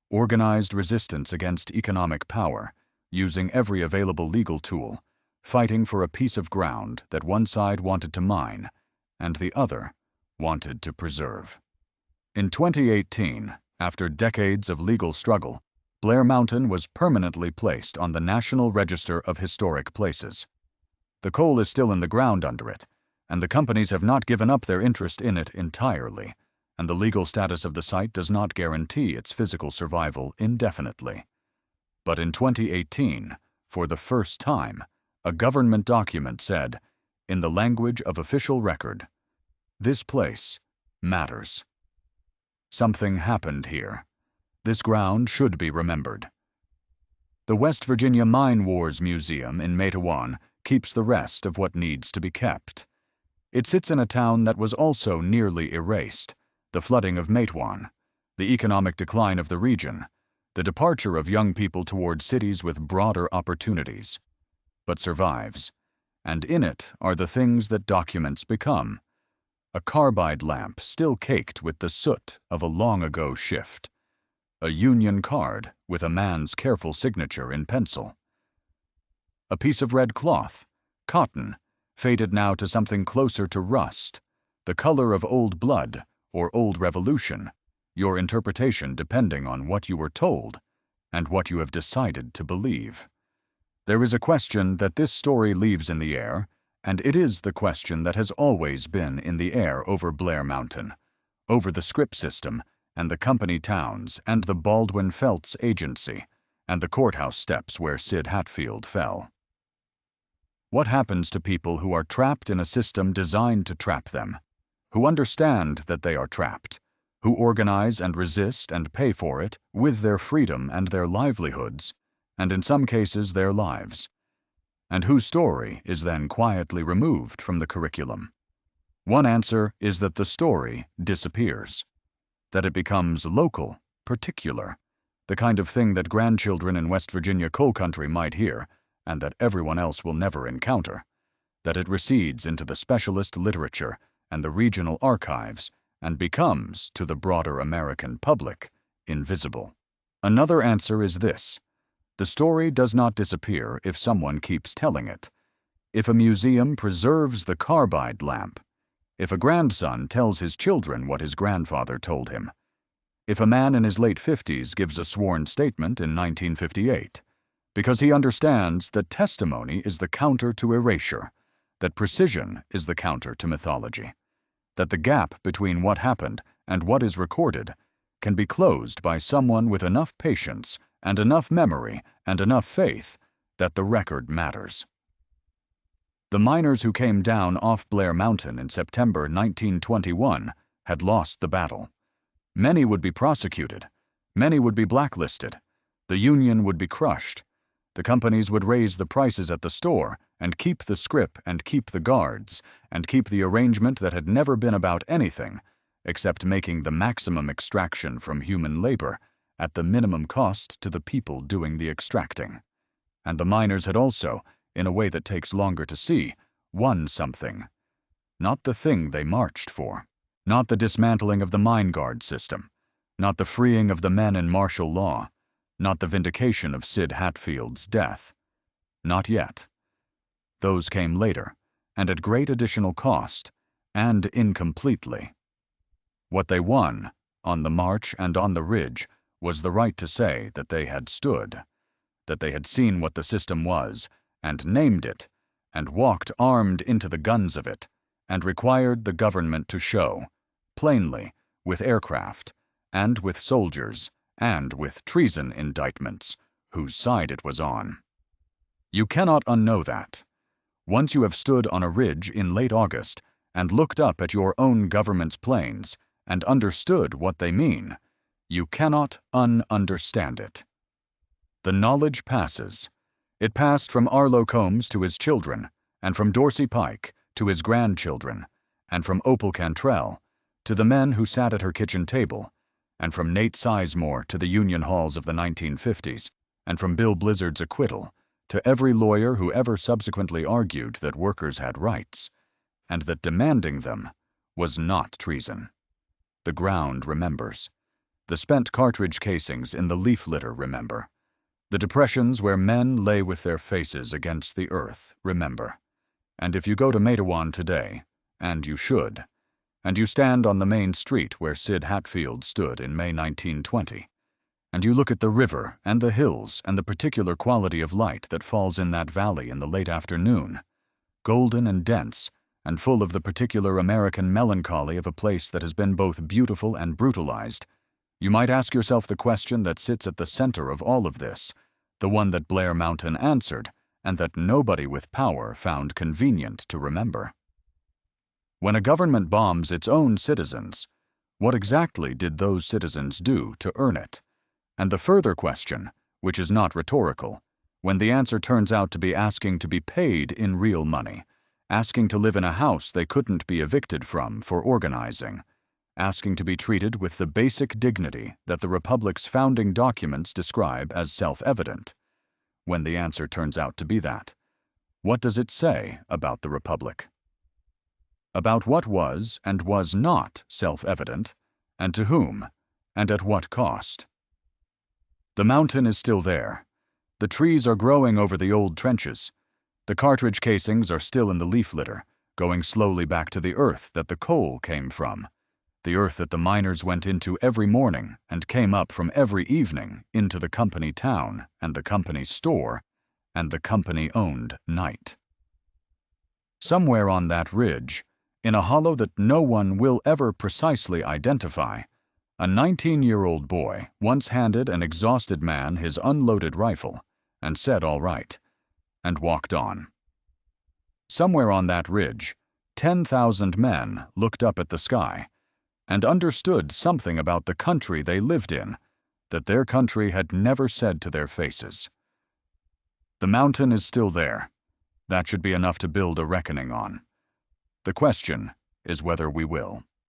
S1: Organized resistance against economic power, using every available legal tool, fighting for a piece of ground that one side wanted to mine and the other wanted to preserve. In 2018, after decades of legal struggle, Blair Mountain was permanently placed on the National Register of Historic Places. The coal is still in the ground under it, and the companies have not given up their interest in it entirely, and the legal status of the site does not guarantee its physical survival indefinitely. But in 2018, for the first time, a government document said, in the language of official record, "This place matters. Something happened here. This ground should be remembered." The West Virginia Mine Wars Museum in Matewan keeps the rest of what needs to be kept. It sits in a town that was also nearly erased, the flooding of Matewan, the economic decline of the region, the departure of young people toward cities with broader opportunities, but survives, and in it are the things that documents become. A carbide lamp still caked with the soot of a long-ago shift. A union card with a man's careful signature in pencil. A piece of red cloth, cotton, faded now to something closer to rust, the color of old blood or old revolution, your interpretation depending on what you were told and what you have decided to believe. There is a question that this story leaves in the air, and it is the question that has always been in the air over Blair Mountain, over the script system, and the company towns, and the Baldwin Felts Agency, and the courthouse steps where Sid Hatfield fell. What happens to people who are trapped in a system designed to trap them, who understand that they are trapped, who organize and resist and pay for it with their freedom and their livelihoods, and in some cases their lives, and whose story is then quietly removed from the curriculum? One answer is that the story disappears, that it becomes local, particular, the kind of thing that grandchildren in West Virginia coal country might hear, and that everyone else will never encounter, that it recedes into the specialist literature and the regional archives and becomes, to the broader American public, invisible. Another answer is this: the story does not disappear if someone keeps telling it. If a museum preserves the carbide lamp, if a grandson tells his children what his grandfather told him, if a man in his late 50s gives a sworn statement in 1958, because he understands that testimony is the counter to erasure, that precision is the counter to mythology, that the gap between what happened and what is recorded can be closed by someone with enough patience and enough memory and enough faith that the record matters. The miners who came down off Blair Mountain in September 1921 had lost the battle. Many would be prosecuted. Many would be blacklisted. The union would be crushed. The companies would raise the prices at the store and keep the scrip and keep the guards and keep the arrangement that had never been about anything except making the maximum extraction from human labor at the minimum cost to the people doing the extracting. And the miners had also, in a way that takes longer to see, won something. Not the thing they marched for. Not the dismantling of the mine guard system. Not the freeing of the men in martial law. Not the vindication of Sid Hatfield's death. Not yet. Those came later, and at great additional cost, and incompletely. What they won, on the march and on the ridge, was the right to say that they had stood, that they had seen what the system was, and named it, and walked armed into the guns of it, and required the government to show, plainly, with aircraft, and with soldiers, and with treason indictments, whose side it was on. You cannot unknow that. Once you have stood on a ridge in late August and looked up at your own government's planes and understood what they mean, you cannot un-understand it. The knowledge passes. It passed from Arlo Combs to his children, and from Dorsey Pike to his grandchildren, and from Opal Cantrell to the men who sat at her kitchen table, and from Nate Sizemore to the union halls of the 1950s, and from Bill Blizzard's acquittal to every lawyer who ever subsequently argued that workers had rights, and that demanding them was not treason. The ground remembers. The spent cartridge casings in the leaf litter remember. The depressions where men lay with their faces against the earth remember. And if you go to Matewan today, and you should, and you stand on the main street where Sid Hatfield stood in May 1920, and you look at the river and the hills and the particular quality of light that falls in that valley in the late afternoon, golden and dense, and full of the particular American melancholy of a place that has been both beautiful and brutalized, you might ask yourself the question that sits at the center of all of this, the one that Blair Mountain answered, and that nobody with power found convenient to remember. When a government bombs its own citizens, what exactly did those citizens do to earn it? And the further question, which is not rhetorical, when the answer turns out to be asking to be paid in real money, asking to live in a house they couldn't be evicted from for organizing, asking to be treated with the basic dignity that the Republic's founding documents describe as self-evident, when the answer turns out to be that, what does it say about the Republic? About what was and was not self-evident, and to whom, and at what cost? The mountain is still there. The trees are growing over the old trenches. The cartridge casings are still in the leaf litter, going slowly back to the earth that the coal came from. the earth that the miners went into every morning and came up from every evening into the company town and the company store and the company-owned night. Somewhere on that ridge, in a hollow that no one will ever precisely identify, a 19-year-old boy once handed an exhausted man his unloaded rifle and said all right, and walked on. Somewhere on that ridge, 10,000 men looked up at the sky and understood something about the country they lived in that their country had never said to their faces. The mountain is still there. That should be enough to build a reckoning on. The question is whether we will.